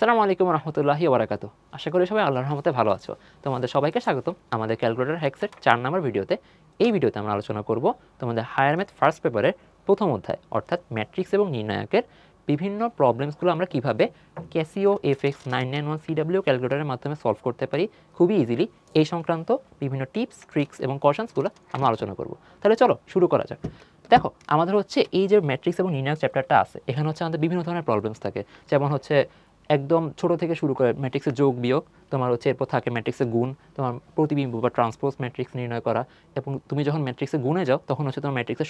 আসসালামু আলাইকুম রহমতুল্লাহি ওবরাকাতু। আশা করি সবাই আল্লাহর রহমতে ভালো আছো। তোমাদের সবাইকে স্বাগতম আমাদের ক্যালকুলেটর হ্যাক্সের 4 নম্বর ভিডিওতে। এই ভিডিওতে আমরা আলোচনা করব তোমাদের হায়ার ম্যাথ ফার্স্ট পেপারের প্রথম অধ্যায় অর্থাৎ ম্যাট্রিক্স এবং নির্ণায়কের বিভিন্ন প্রবলেমসগুলো আমরা কিভাবে ক্যাসিও FX991CW ক্যালকুলেটরের মাধ্যমে সলভ করতে পারি খুবই ইজিলি, এই সংক্রান্ত বিভিন্ন টিপস, ট্রিক্স এবং কশনসগুলো আমরা আলোচনা করব। তাহলে চলো শুরু করা যাক। দেখো, আমাদের হচ্ছে এই যে ম্যাট্রিক্স এবং নির্ণায়ক চ্যাপ্টারটা আছে, এখানে হচ্ছে আমাদের বিভিন্ন ধরনের প্রবলেমস থাকে। যেমন হচ্ছে একদম ছোট থেকে শুরু করে ম্যাট্রিক্সের যোগ বিয়োগ, তোমার হচ্ছে এরপর থাকে ম্যাট্রিক্সের গুণ, তোমার প্রতিবিম্ব বা ট্রান্সপোজ ম্যাট্রিক্স নির্ণয় করা, এবং তুমি যখন ম্যাট্রিক্সে গুণে যাও তখন হচ্ছে তোমার ম্যাট্রিক্সের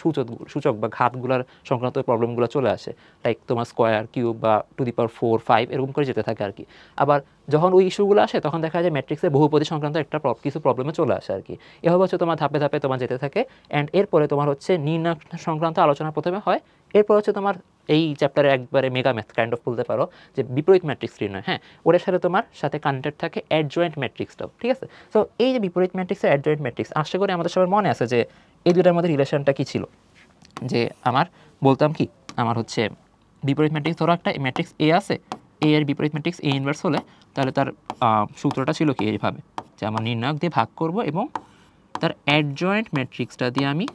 সূচক বা ঘাতগুলোর সংক্রান্ত প্রবলেমগুলো চলে আসে, লাইক তোমার স্কোয়ার, কিউব বা টু দি পাওয়ার 4, 5 এরকম করে যেতে থাকে আর কি। আবার যখন ওই ইস্যুগুলো আসে তখন দেখা যায় ম্যাট্রিক্সের বহুপদী সংক্রান্ত কিছু প্রবলেমে চলে আসে আর কি। এভাবে হচ্ছে তোমার ধাপে ধাপে তোমার যেতে থাকে। অ্যান্ড এরপরে তোমার হচ্ছে নির্ণয় সংক্রান্ত আলোচনা প্রথমে হয়, এরপর হচ্ছে তোমার এই চ্যাপ্টারে একবারে মেগা ম্যাথ কাইন্ড অফ বলতে পারো যে বিপরীত ম্যাট্রিক্স নির্ণয়। হ্যাঁ, ওটার সাথে তোমার সাথে কানেক্টেড থাকে অ্যাডজয়েন্ট ম্যাট্রিক্সটাও, ঠিক আছে? সো এই যে বিপরীত ম্যাট্রিক্স আর অ্যাডজয়েন্ট ম্যাট্রিক্স, আশা করি আমাদের সবার মনে আছে যে এই দুটার মধ্যে রিলেশনটা কী ছিল। যে আমার বলতাম কি, আমার হচ্ছে বিপরীত ম্যাট্রিক্স, ধরো একটা ম্যাট্রিক্স এ আছে, এ এর বিপরীত ম্যাট্রিক্স এ ইনভার্স হলে তাহলে তার সূত্রটা ছিল কি এইভাবে, যে আমার নির্ণায়ক দিয়ে ভাগ করব এবং তার অ্যাডজয়েন্ট ম্যাট্রিক্সটা দিয়ে আমি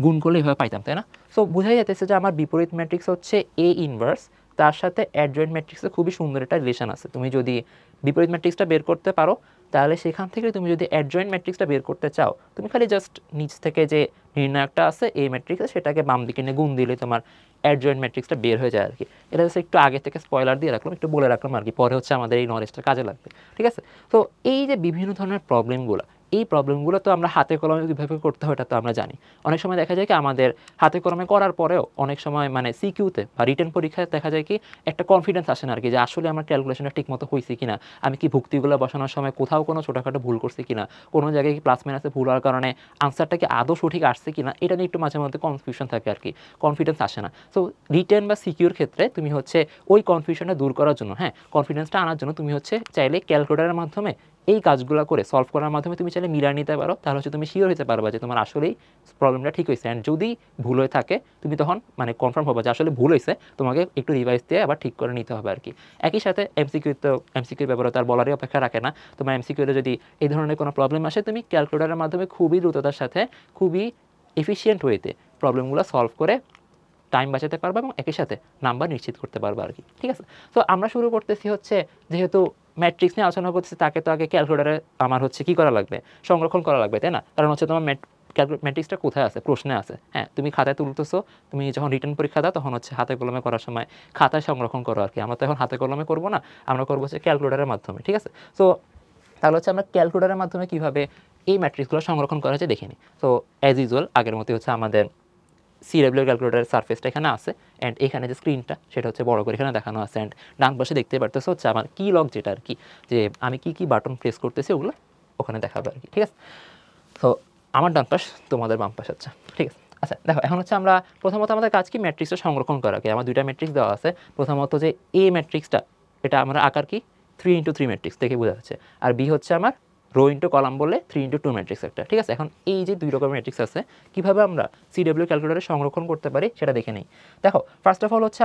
গুণ করলে এইভাবে পাইতাম, তাই না? সো বোঝাই যাচ্ছে যে আমার বিপরীত ম্যাট্রিক্স হচ্ছে এ ইনভার্স, তার সাথে অ্যাডজয়েন্ট ম্যাট্রিক্সের খুবই সুন্দর একটা রিলেশন আছে। তুমি যদি বিপরীত ম্যাট্রিক্সটা বের করতে পারো তাহলে সেখান থেকে তুমি যদি অ্যাডজয়েন্ট ম্যাট্রিক্সটা বের করতে চাও, তুমি খালি জাস্ট নিচ থেকে যে নির্ণায়কটা আছে এই ম্যাট্রিক্সে সেটাকে বাম দিকে নিয়ে গুণ দিলে তোমার অ্যাডজয়েন্ট ম্যাট্রিক্সটা বের হয়ে যায় আর কি। এটা হচ্ছে একটু আগে থেকে স্পয়লার দিয়ে রাখলাম, একটু বলে রাখলাম আর কি, পরে হচ্ছে আমাদের এই নলেজটা কাজে লাগবে, ঠিক আছে? তো এই যে বিভিন্ন ধরনের প্রবলেমগুলো, এই প্রবলেমগুলো তো আমরা হাতে কলমে কীভাবে করতে হয় এটা তো আমরা জানি। অনেক সময় দেখা যায় কি আমাদের হাতে কলমে করার পরেও অনেক সময় মানে সিকিউতে বা রিটেন পরীক্ষায় দেখা যায় কি একটা কনফিডেন্স আসে না আর কি, যে আসলে আমার ক্যালকুলেশনটা ঠিক মতো হয়েছে কিনা, আমি কি ভুক্তিগুলো বসানোর সময় কোথাও কোনো ছোটোখাটো ভুল করছি কিনা, কোনো জায়গায় কি প্লাস মাইনাসে ভুল হওয়ার কারণে আনসারটা কি আদৌ সঠিক আসছে কিনা, এটা নিয়ে একটু মাঝে মধ্যে কনফিউশন থাকে আর কি, কনফিডেন্স আসে না। সো রিটেন বা সিকিউর ক্ষেত্রে তুমি হচ্ছে ওই কনফিউশনটা দূর করার জন্য, হ্যাঁ, কনফিডেন্সটা আনার জন্য তুমি হচ্ছে চাইলে ক্যালকুলেটরের মাধ্যমে এই কাজগুলো করে সলভ করার মাধ্যমে তুমি চাইলে মিলিয়ে নিতে পারো। তাহলে হচ্ছে তুমি শিওর হতে পারবা যে তোমার আসলেই প্রবলেমটা ঠিক হয়েছে। অ্যান্ড যদি ভুল হয়ে থাকে তুমি তখন মানে কনফার্ম হবে যে আসলে ভুল হয়েছে, তোমাকে একটু রিভাইজ দিয়ে আবার ঠিক করে নিতে হবে আর কি। একই সাথে এমসিকিউর ব্যাপারে তার বলারই অপেক্ষা রাখে না। তোমার এমসিকিউতে যদি এই ধরনের কোনো প্রবলেম আসে, তুমি ক্যালকুলেটরের মাধ্যমে খুবই দ্রুততার সাথে খুবই এফিশিয়েন্ট ওয়েতে প্রবলেমগুলো সলভ করে টাইম বাঁচাতে পারবা এবং একই সাথে নাম্বার নিশ্চিত করতে পারবা আর কি, ঠিক আছে? তো আমরা শুরু করতেছি হচ্ছে, যেহেতু ম্যাট্রিক্স নিয়ে আলোচনা করতেছি, তাকে তো আগে ক্যালকুলেটারে আমার হচ্ছে কী করা লাগবে, সংরক্ষণ করা লাগবে, তাই না? কারণ হচ্ছে তোমার ম্যাট্রিক্সটা কোথায় আছে, প্রশ্নে আছে। হ্যাঁ, তুমি খাতায় তুলতেছো, তুমি যখন রিটার্ন পরীক্ষা দাও তখন হচ্ছে হাতে কলমে করার সময় খাতায় সংরক্ষণ করো আর কি। আমরা তো এখন হাতে কলমে করবো না, আমরা করবো হচ্ছে ক্যালকুলেটারের মাধ্যমে, ঠিক আছে? সো তাহলে হচ্ছে আমরা ক্যালকুলেটারের মাধ্যমে কীভাবে এই ম্যাট্রিক্সগুলো সংরক্ষণ করা যায় দেখে নিই। সো অ্যাজ ইউজুয়াল আগের মতোই হচ্ছে আমাদের CW ক্যালকুলেটারের সারফেসটা এখানে আছে, অ্যান্ড এখানে যে স্ক্রিনটা সেটা হচ্ছে বড় করে এখানে দেখানো আছে। অ্যান্ড ডান পাশে দেখতে পারতেছো হচ্ছে আমার কি লক, যেটা আর কি, যে আমি কি কি বাটন প্রেস করতেছি ওগুলো ওখানে দেখাবে আর কি, ঠিক আছে? তো আমার ডান পাশ, তোমাদের বাম পাশ, আচ্ছা ঠিক আছে। আচ্ছা দেখো, এখন হচ্ছে আমরা প্রথমত আমাদের কাজ কি, ম্যাট্রিক্সটা সংরক্ষণ করা। কি আমার দুইটা ম্যাট্রিক্স দেওয়া আছে। প্রথমত যে এ ম্যাট্রিক্সটা, এটা আমার আকার কি 3x3 ম্যাট্রিক্স দেখে বোঝা যাচ্ছে, আর বি হচ্ছে আমার রো ইন্টু কলাম বলে 3x2 ম্যাট্রিক্স একটা, ঠিক আছে? এখন এই যে দুই রকমের ম্যাট্রিক্স আছে, কীভাবে আমরা CW ক্যালকুলেটারে সংরক্ষণ করতে পারি সেটা দেখে নিই। দেখো, ফার্স্ট অফ অল হচ্ছে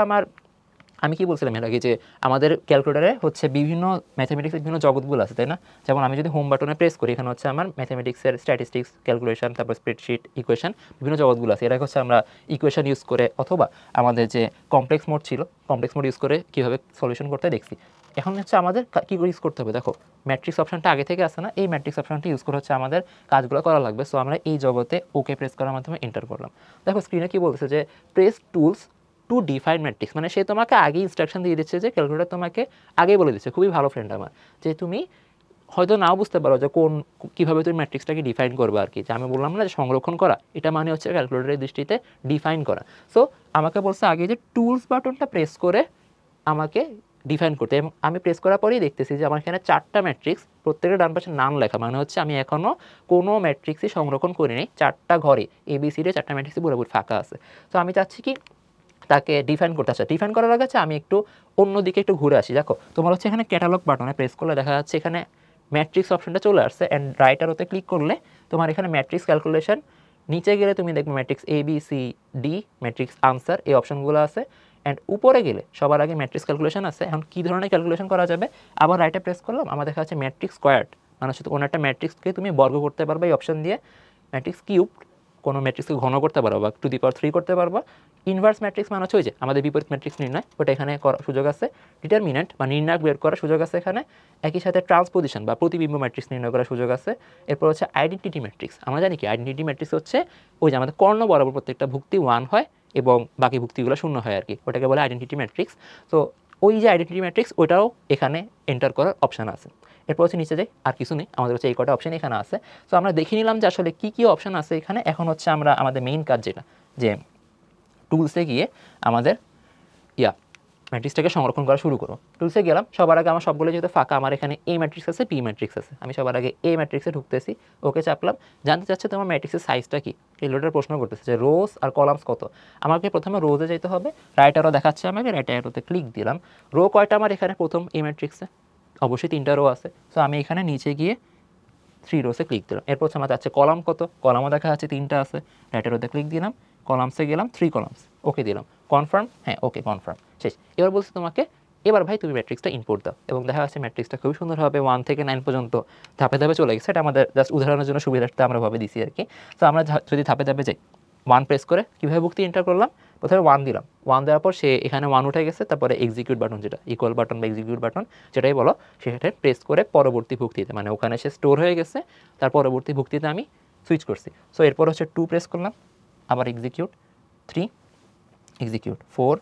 আমি কি বলছিলাম এর আগে, যে আমাদের ক্যালকুলেটারে হচ্ছে বিভিন্ন ম্যাথামেটিক্সের বিভিন্ন জগৎগুলো আছে, তাই না? যেমন আমি যদি হোম বাটনে প্রেস করি, এখানে হচ্ছে আমার ম্যাথামেটিক্সের স্ট্যাটিস্টিক্স, ক্যালকুলেশন, তারপর স্প্রেডশিট, ইকুয়েশন, বিভিন্ন জগৎগুলো আছে। এটাকে হচ্ছে আমরা ইকুয়েশন ইউজ করে অথবা আমাদের যে কমপ্লেক্স মোড ছিল, কমপ্লেক্স মোড ইউজ করে কীভাবে সলিউশন করতে দেখছি। এখন হচ্ছে আমাদের কী করে ইউজ করতে হবে, দেখো ম্যাট্রিক্স অপশনটা আগে থেকে আসে না, এই ম্যাট্রিক্স অপশনটা ইউজ করে হচ্ছে আমাদের কাজগুলো করা লাগবে। সো আমরা এই জগতে ওকে প্রেস করার মাধ্যমে এন্টার করলাম। দেখো স্ক্রিনে কি বলতেছে, যে press tools to define matrix, মানে সে তোমাকে আগে ইনস্ট্রাকশন দিয়ে দিচ্ছে, যে ক্যালকুলেটর তোমাকে আগেই বলে দিচ্ছে, খুবই ভালো ফ্রেন্ড আমার, যে তুমি হয়তো নাও বুঝতে পারো যে কীভাবে তুমি ম্যাট্রিক্সটাকে ডিফাইন করবে আর কি। যে আমি বললাম না যে সংরক্ষণ করা, এটা মানে হচ্ছে ক্যালকুলেটরের দৃষ্টিতে ডিফাইন করা। সো আমাকে বলছে আগে যে টুলস বাটনটা প্রেস করে আমাকে ডিফাইন করতে, এবং আমি প্রেস করার পরেই দেখতেছি যে আমার এখানে 4টা ম্যাট্রিক্স, প্রত্যেকের ডান পাশে নাম লেখা, মানে হচ্ছে আমি এখনও কোনো ম্যাট্রিক্সই সংরক্ষণ করিনি। 4টা ঘরে ABCD 4টা ম্যাট্রিক্সই পুরোপুরি ফাঁকা আছে। তো আমি চাচ্ছি কি তাকে ডিফাইন করতে আসে। ডিফাইন করার আগে আমি একটু অন্যদিকে একটু ঘুরে আসি। দেখো তোমার হচ্ছে এখানে ক্যাটালগ বাটনে প্রেস করলে দেখা যাচ্ছে এখানে ম্যাট্রিক্স অপশনটা চলে আসছে, অ্যান্ড রাইট অ্যারোতে ক্লিক করলে তোমার এখানে ম্যাট্রিক্স ক্যালকুলেশন, নিচে গেলে তুমি দেখবে ম্যাট্রিক্স ABCD, ম্যাট্রিক্স আনসার, এই অপশনগুলো আছে। অ্যান্ড উপরে গেলে সবার আগে ম্যাট্রিক্স ক্যালকুলেশন আছে। এখন কী ধরনের ক্যালকুলেশন করা যাবে, আবার রাইটে প্রেস করলাম, আমার দেখা যাচ্ছে ম্যাট্রিক্স স্কোয়ার্ড, মানে হচ্ছে কোনো একটা ম্যাট্রিক্সকে তুমি বর্গ করতে পারবে এই অপশন দিয়ে। ম্যাট্রিক্স কিউব, কোনো ম্যাট্রিক্সকে ঘন করতে পারো বা 2^3 করতে পারবো। ইনভার্স ম্যাট্রিক্স মানে হচ্ছে ওই যে আমাদের বিপরীত ম্যাট্রিক্স নির্ণয়, ওটা এখানে করার সুযোগ আছে। ডিটারমিনেন্ট বা নির্ণায়ক বের করার সুযোগ আছে এখানে। একই সাথে ট্রান্সপোজিশন বা প্রতিবিম্ব ম্যাট্রিক্স নির্ণয় করার সুযোগ আছে। এরপর হচ্ছে আইডেন্টিটি ম্যাট্রিক্স। আমরা জানি কি আইডেন্টিটি ম্যাট্রিক্স হচ্ছে ওই যে আমাদের কর্ণ বরাবর প্রত্যেকটা ভুক্তি 1 হয় এবং বাকি ভুক্তিগুলো 0 হয় আর কি, ওটাকে বলে আইডেন্টিটি ম্যাট্রিক্স। তো ওই যে আইডেন্টিটি ম্যাট্রিক্স ওটাও এখানে এন্টার করার অপশান আছে। এরপর হচ্ছে নিচে যাই, আর কিছু নেই, আমাদের হচ্ছে এই কটা অপশন এখানে আছে। তো আমরা দেখে নিলাম যে আসলে কী কী অপশন আছে এখানে। এখন হচ্ছে আমরা আমাদের মেইন কাজ যেটা, যে টুলসে গিয়ে আমাদের ম্যাট্রিক্সটাকে সংরক্ষণ করা শুরু করো। টুলসে গেলাম, সবার আগে আমার সবগুলো যেহেতু ফাঁকা, আমার এখানে এ ম্যাট্রিক্স আছে, পি ম্যাট্রিক্স আছে, আমি সবার আগে এ ম্যাট্রিক্সে ঢুকতেছি, ওকে চাপলাম। জানতে চাচ্ছে তোমার ম্যাট্রিক্সের সাইজটা কি, এই লোডের প্রশ্ন করতেছে যে রোজ আর কলামস কত। আমাকে প্রথমে রোজে যেতে হবে, রাইট অ্যারো দেখাচ্ছে আমাকে, রাইট অ্যারোতে ক্লিক দিলাম। রো কয়টা আমার এখানে প্রথম এ ম্যাট্রিক্সে, অবশ্যই 3টা রো আছে। সো আমি এখানে নিচে গিয়ে 3 রোসে ক্লিক দিলাম। এরপর হচ্ছে আমার যাচ্ছে কলাম কত, কলামও দেখা যাচ্ছে 3টা আছে, রাইট অ্যারোতে ক্লিক দিলাম, কলামসে গেলাম 3 কলামস, ওকে দিলাম, কনফার্ম, হ্যাঁ ওকে কনফার্ম, শেষ। এবার বলছে তোমাকে এবার ভাই তুমি ম্যাট্রিক্সটা ইনপুট দাও, এবং দেখা যাচ্ছে ম্যাট্রিক্সটা খুবই সুন্দরভাবে 1 থেকে 9 পর্যন্ত ধাপে ধাপে চলে গেছে। এটা আমাদের জাস্ট উদাহরণের জন্য সুবিধার্থে আমরা ভাবে দিছি আর কি। তো আমরা যদি ধাপে ধাপে যাই, 1 প্রেস করে কীভাবে ভুক্তি এন্টার করলাম, প্রথমে 1 দিলাম, 1 দেওয়ার পর সে এখানে 1 উঠে গেছে, তারপরে এক্সিকিউট বাটন, যেটা ইকুয়াল বাটন বা এক্সিকিউট বাটন যেটাই বলো, সেটা প্রেস করে পরবর্তী ভুক্তিতে, মানে ওখানে সে স্টোর হয়ে গেছে, তার পরবর্তী ভুক্তিতে আমি সুইচ করছি। সো এরপর হচ্ছে 2 প্রেস করলাম, আবার এক্সিকিউট, 3 এক্সিকিউট, 4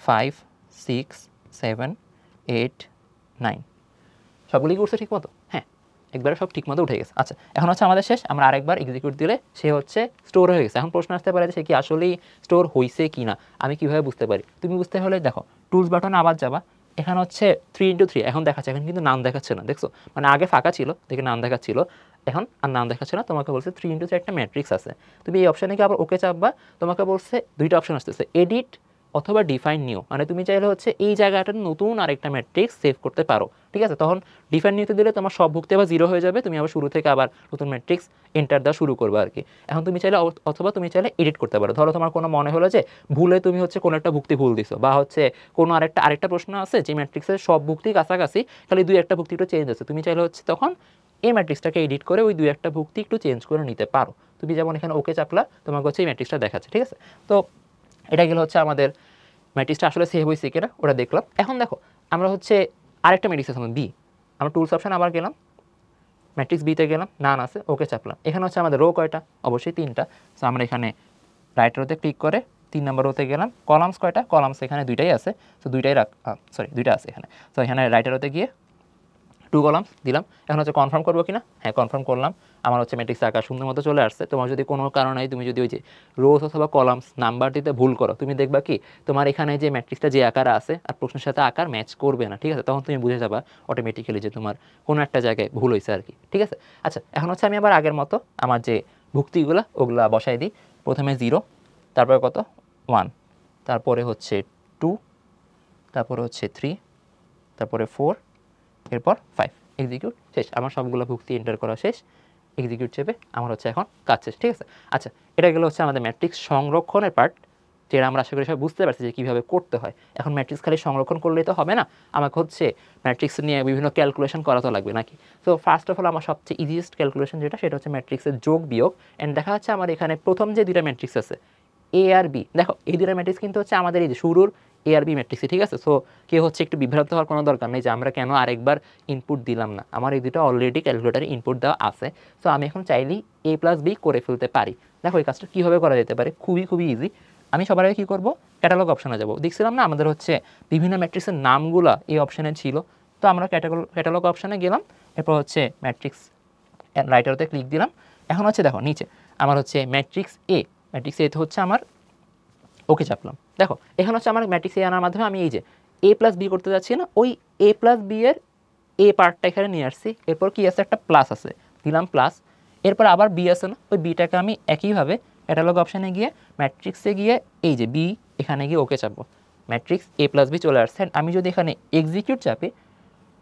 5 6 7 8 9, সবগুলি করছে ঠিক মতো, হ্যাঁ একবারে সব ঠিক মতো উঠে গেছে। আচ্ছা এখন হচ্ছে আমাদের শেষ, আমরা আরেকবার এক্সিকিউট দিলে সে হচ্ছে স্টোর হয়ে গেছে। এখন প্রশ্ন আসতে পারে যে সে কি আসলেই স্টোর হয়েছে কি না, আমি কীভাবে বুঝতে পারি? তুমি বুঝতে হলে দেখো, টুলস বাটনে আবার যাবা, এখানে হচ্ছে 3×3 এখন দেখাচ্ছে, এখন কিন্তু নাম দেখাচ্ছে না, দেখছো? মানে আগে ফাঁকা ছিল, দেখে নাম দেখাচ্ছিল, এখন আর নাম দেখাচ্ছে না, তোমাকে বলছে 3×3 একটা ম্যাট্রিক্স আছে। তুমি এই অপশানে গিয়ে আবার ওকে চাপবা, তোমাকে বলছে 2টা অপশন আসতেছে, এডিট অথবা ডিফাইন নিউ, মানে তুমি চাইলে হচ্ছে এই জায়গাটা নতুন আরেকটা ম্যাট্রিক্স সেভ করতে পারো, ঠিক আছে? তখন ডিফাইন নিউতে দিলে তোমার সব ভুক্তি আবার 0 হয়ে যাবে, তুমি আবার শুরু থেকে আবার নতুন ম্যাট্রিক্স এন্টার দেওয়া শুরু করবে আর কি। এখন তুমি চাইলে অথবা তুমি চাইলে এডিট করতে পারো। ধরো তোমার কোনো মনে হলো যে ভুলে তুমি হচ্ছে কোনো একটা ভুক্তি ভুল দিছো, বা হচ্ছে কোনো আরেকটা প্রশ্ন আছে যে ম্যাট্রিক্সের সব ভুক্তি কাছাকাছি, খালি 2-1টা ভুক্তি একটু চেঞ্জ আছে, তুমি চাইলে হচ্ছে তখন এই ম্যাট্রিক্সটাকে এডিট করে ওই 2-1টা ভুক্তি একটু চেঞ্জ করে নিতে পারো। তুমি যেমন এখানে ওকে চাপলা, তোমাকে হচ্ছে এই ম্যাট্রিক্সটা দেখাচ্ছে, ঠিক আছে? তো এটা গেলে হচ্ছে আমাদের ম্যাট্রিক্সটা আসলে সেভ হয়েছে কিনা ওটা দেখলাম। এখন দেখো আমরা হচ্ছে আরেকটা ম্যাট্রিক্স আছে বি, আমরা টুলস অপশন আবার গেলাম, ম্যাট্রিক্স বিতে গেলাম, নান আছে, ওকে চাপলাম। এখানে হচ্ছে আমাদের রো কয়টা, অবশ্যই 3টা। সো আমরা এখানে রাইট রোতে ক্লিক করে 3 নম্বর রোতে গেলাম, কলামস কয়টা, কলামস এখানে 2টাই আছে, তো 2টা আছে এখানে। তো এখানে রাইট রোতে গিয়ে 2 কলামস দিলাম। এখন হচ্ছে কনফার্ম করবো কিনা, হ্যাঁ কনফার্ম করলাম, আমার হচ্ছে ম্যাট্রিক্স আকার সুন্দর মতো চলে আসছে। তোমার যদি কোনো কারণে তুমি যদি ওই যে রোজ অথবা কলামস নাম্বার দিতে ভুল করো, তুমি দেখবা কি তোমার এখানে যে ম্যাট্রিক্সটা যে আকার আছে আর প্রশ্নের সাথে আকার ম্যাচ করবে না, ঠিক আছে? তখন তুমি বুঝে যাবা অটোমেটিক্যালি যে তোমার কোনো একটা জায়গায় ভুল হয়েছে আর কি, ঠিক আছে? আচ্ছা এখন হচ্ছে আমি আবার আগের মতো আমার যে ভুক্তিগুলো ওগুলা বসাই দিই। প্রথমে 0, তারপরে কত 1, তারপরে হচ্ছে 2, তারপরে হচ্ছে 3, তারপরে 4, এরপর 5, এক্সিকিউট, শেষ। আমার সবগুলো ভুক্তি এন্টার করা শেষ, এক্সিকিউট চেপে আমার হচ্ছে এখন কাজ শেষ, ঠিক আছে? আচ্ছা এটা গেলো হচ্ছে আমাদের ম্যাট্রিক্স সংরক্ষণের পার্ট, যেটা আমরা আশা করি সবাই বুঝতে পারছি যে কীভাবে করতে হয়। এখন ম্যাট্রিক্স খালি সংরক্ষণ করলেই তো হবে না, আমাকে হচ্ছে ম্যাট্রিক্স নিয়ে বিভিন্ন ক্যালকুলেশন করা তো লাগবে নাকি? তো ফার্স্ট অফ অল আমার সবচেয়ে ইজিয়েস্ট ক্যালকুলেশন যেটা, সেটা হচ্ছে ম্যাট্রিক্সের যোগ বিয়োগ। অ্যান্ড দেখা যাচ্ছে আমার এখানে প্রথম যে 2টা ম্যাট্রিক্স আছে এ আর বি, দেখো এই 2টা ম্যাট্রিক্স কিন্তু হচ্ছে আমাদের এই যে শুরুর এ আর বি ম্যাট্রিক্স, ঠিক আছে? সো কেউ হচ্ছে একটু বিভ্রান্ত হওয়ার কোনো দরকার নেই যে আমরা কেন আরেকবার ইনপুট দিলাম না, আমার এই 2টা অলরেডি ক্যালকুলেটারে ইনপুট দেওয়া আছে। সো আমি এখন চাইলেই a+b করে ফেলতে পারি। দেখো এই কাজটা কীভাবে করা যেতে পারে, খুবই ইজি। আমি সবার আগে কী করবো, ক্যাটালগ অপশানে যাব। দেখছিলাম না আমাদের হচ্ছে বিভিন্ন ম্যাট্রিক্সের নামগুলা এই অপশানে ছিল, তো আমরা ক্যাটালগ অপশানে গেলাম, এরপর হচ্ছে ম্যাট্রিক্স রাইটারতে ক্লিক দিলাম। এখন হচ্ছে দেখো নিচে আমার হচ্ছে ম্যাট্রিক্স এতে হচ্ছে আমার ওকে চাপলাম। দেখো এখানে হচ্ছে আমার ম্যাট্রিক্স আনার মাধ্যমে আমি এই যে a+b করতে যাচ্ছি না, ওই a+b এর এ পার্টটা এখানে নিয়ে আসছি। এরপর কি আছে, একটা প্লাস আছে, দিলাম প্লাস। এরপর আবার বি আছে না, ওই বিটাকে আমি একইভাবে ক্যাটালগ অপশানে গিয়ে ম্যাট্রিক্সে গিয়ে এই যে বি এখানে গিয়ে ওকে চাপবো, ম্যাট্রিক্স a+b চলে আসছে। আমি যদি এখানে এক্সিকিউট চাপি,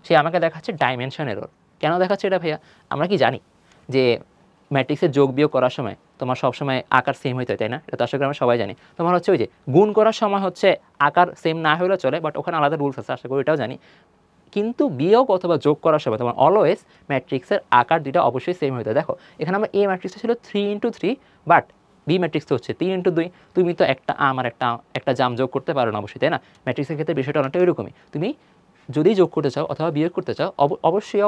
সে আমাকে দেখাচ্ছে ডাইমেনশন এরর। কেন দেখাচ্ছে এটা ভাইয়া? আমরা কি জানি যে ম্যাট্রিক্সের যোগ বিয়োগ করার সময় তোমার সবসময় আকার সেম হইতে হয়, তাই না? এটা তো আশা করি আমরা সবাই জানি। তোমার হচ্ছে ওই যে গুণ করার সময় হচ্ছে আকার সেম না হলেও চলে, বাট ওখানে আলাদা রুলস আছে, আশা করি এটাও জানি। কিন্তু বিয়োগ অথবা যোগ করার সময় তোমার অলওয়েজ ম্যাট্রিক্সের আকার দুইটা অবশ্যই সেম হইতে হয়। দেখো এখানে আমার এ ম্যাট্রিক্সটা ছিল 3x3, বাট বি ম্যাট্রিক্স তো হচ্ছে 3x2। তুমি তো একটা আর একটা জাম যোগ করতে পারো না অবশ্যই, তাই না? ম্যাট্রিক্সের ক্ষেত্রে বিষয়টা অনেকটা এরকমই। তুমি যদি যোগ করতে চাও অথবা বিয়োগ করতে চাও,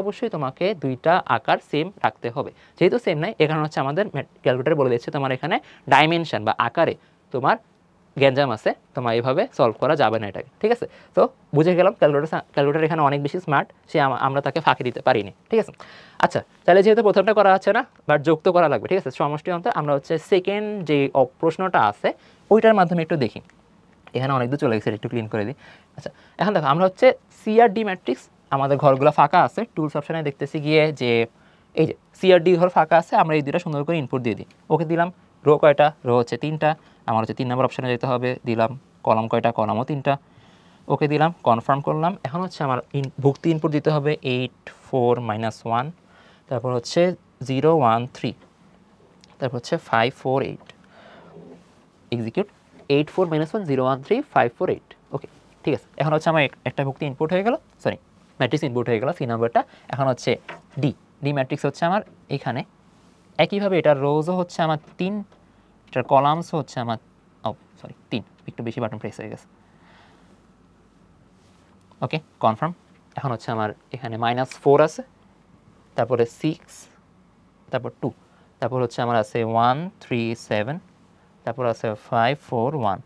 অবশ্যই তোমাকে দুইটা আকার সেম রাখতে হবে। যেহেতু সেম নাই, এখানে হচ্ছে আমাদের ক্যালকুলেটর বলে দিচ্ছে তোমার এখানে ডাইমেনশন বা আকারে তোমার গ্যাঞ্জাম আছে, তোমার এইভাবে সলভ করা যাবে না এটাকে, ঠিক আছে? তো বুঝে গেলাম ক্যালকুলেটর এখানে অনেক বেশি স্মার্ট, সে আমরা তাকে ফাঁকি দিতে পারিনি, ঠিক আছে? আচ্ছা, তাহলে যেহেতু প্রথমটা করা আছে না, বাট যোগ তো করা লাগবে, ঠিক আছে? সমষ্টি অন্তর আমরা হচ্ছে সেকেন্ড যে প্রশ্নটা আছে ওইটার মাধ্যমে একটু দেখি। এখানে অনেক দূর চলে গেছে, একটু ক্লিন করে দিই। আচ্ছা, এখন দেখো আমরা হচ্ছে সিআরডি ম্যাট্রিক্স, আমাদের ঘরগুলো ফাঁকা আছে, টুলস অপশানে দেখতেছি গিয়ে যে এই যে সিআরডি ঘর ফাঁকা আছে, আমরা এই দুটো সুন্দর করে ইনপুট দিয়ে দিই। ওকে দিলাম রো কয়টা, রো হচ্ছে 3টা, আমার হচ্ছে 3 নম্বর অপশানে যেতে হবে, দিলাম কলাম কয়টা, কলামও 3টা, ওকে দিলাম, কনফার্ম করলাম। এখন হচ্ছে আমার ভুক্তি ইনপুট দিতে হবে 8 4 -1, তারপর হচ্ছে 0 1 3, তারপর হচ্ছে 5 4 8, এক্সিকিউট 8 4 -1 0 1 3 5 4 8। ওকে, ঠিক আছে। এখন হচ্ছে আমার একটা ভুক্তি ইনপুট হয়ে গেল, সরি ম্যাট্রিক্স ইনপুট হয়ে গেল সি নাম্বারটা। এখন হচ্ছে ডি ম্যাট্রিক্স হচ্ছে আমার এখানে, একইভাবে এটার রোজও হচ্ছে আমার 3, এটার কলামসও হচ্ছে আমার সরি 3, একটু বেশি বাটন প্রেস হয়ে গেছে। ওকে, কনফার্ম। এখন হচ্ছে আমার এখানে -4 আছে, তারপরে 6, তারপর 2, তারপর হচ্ছে আমার আছে 1 3 7, তারপর আছে 5 4 1।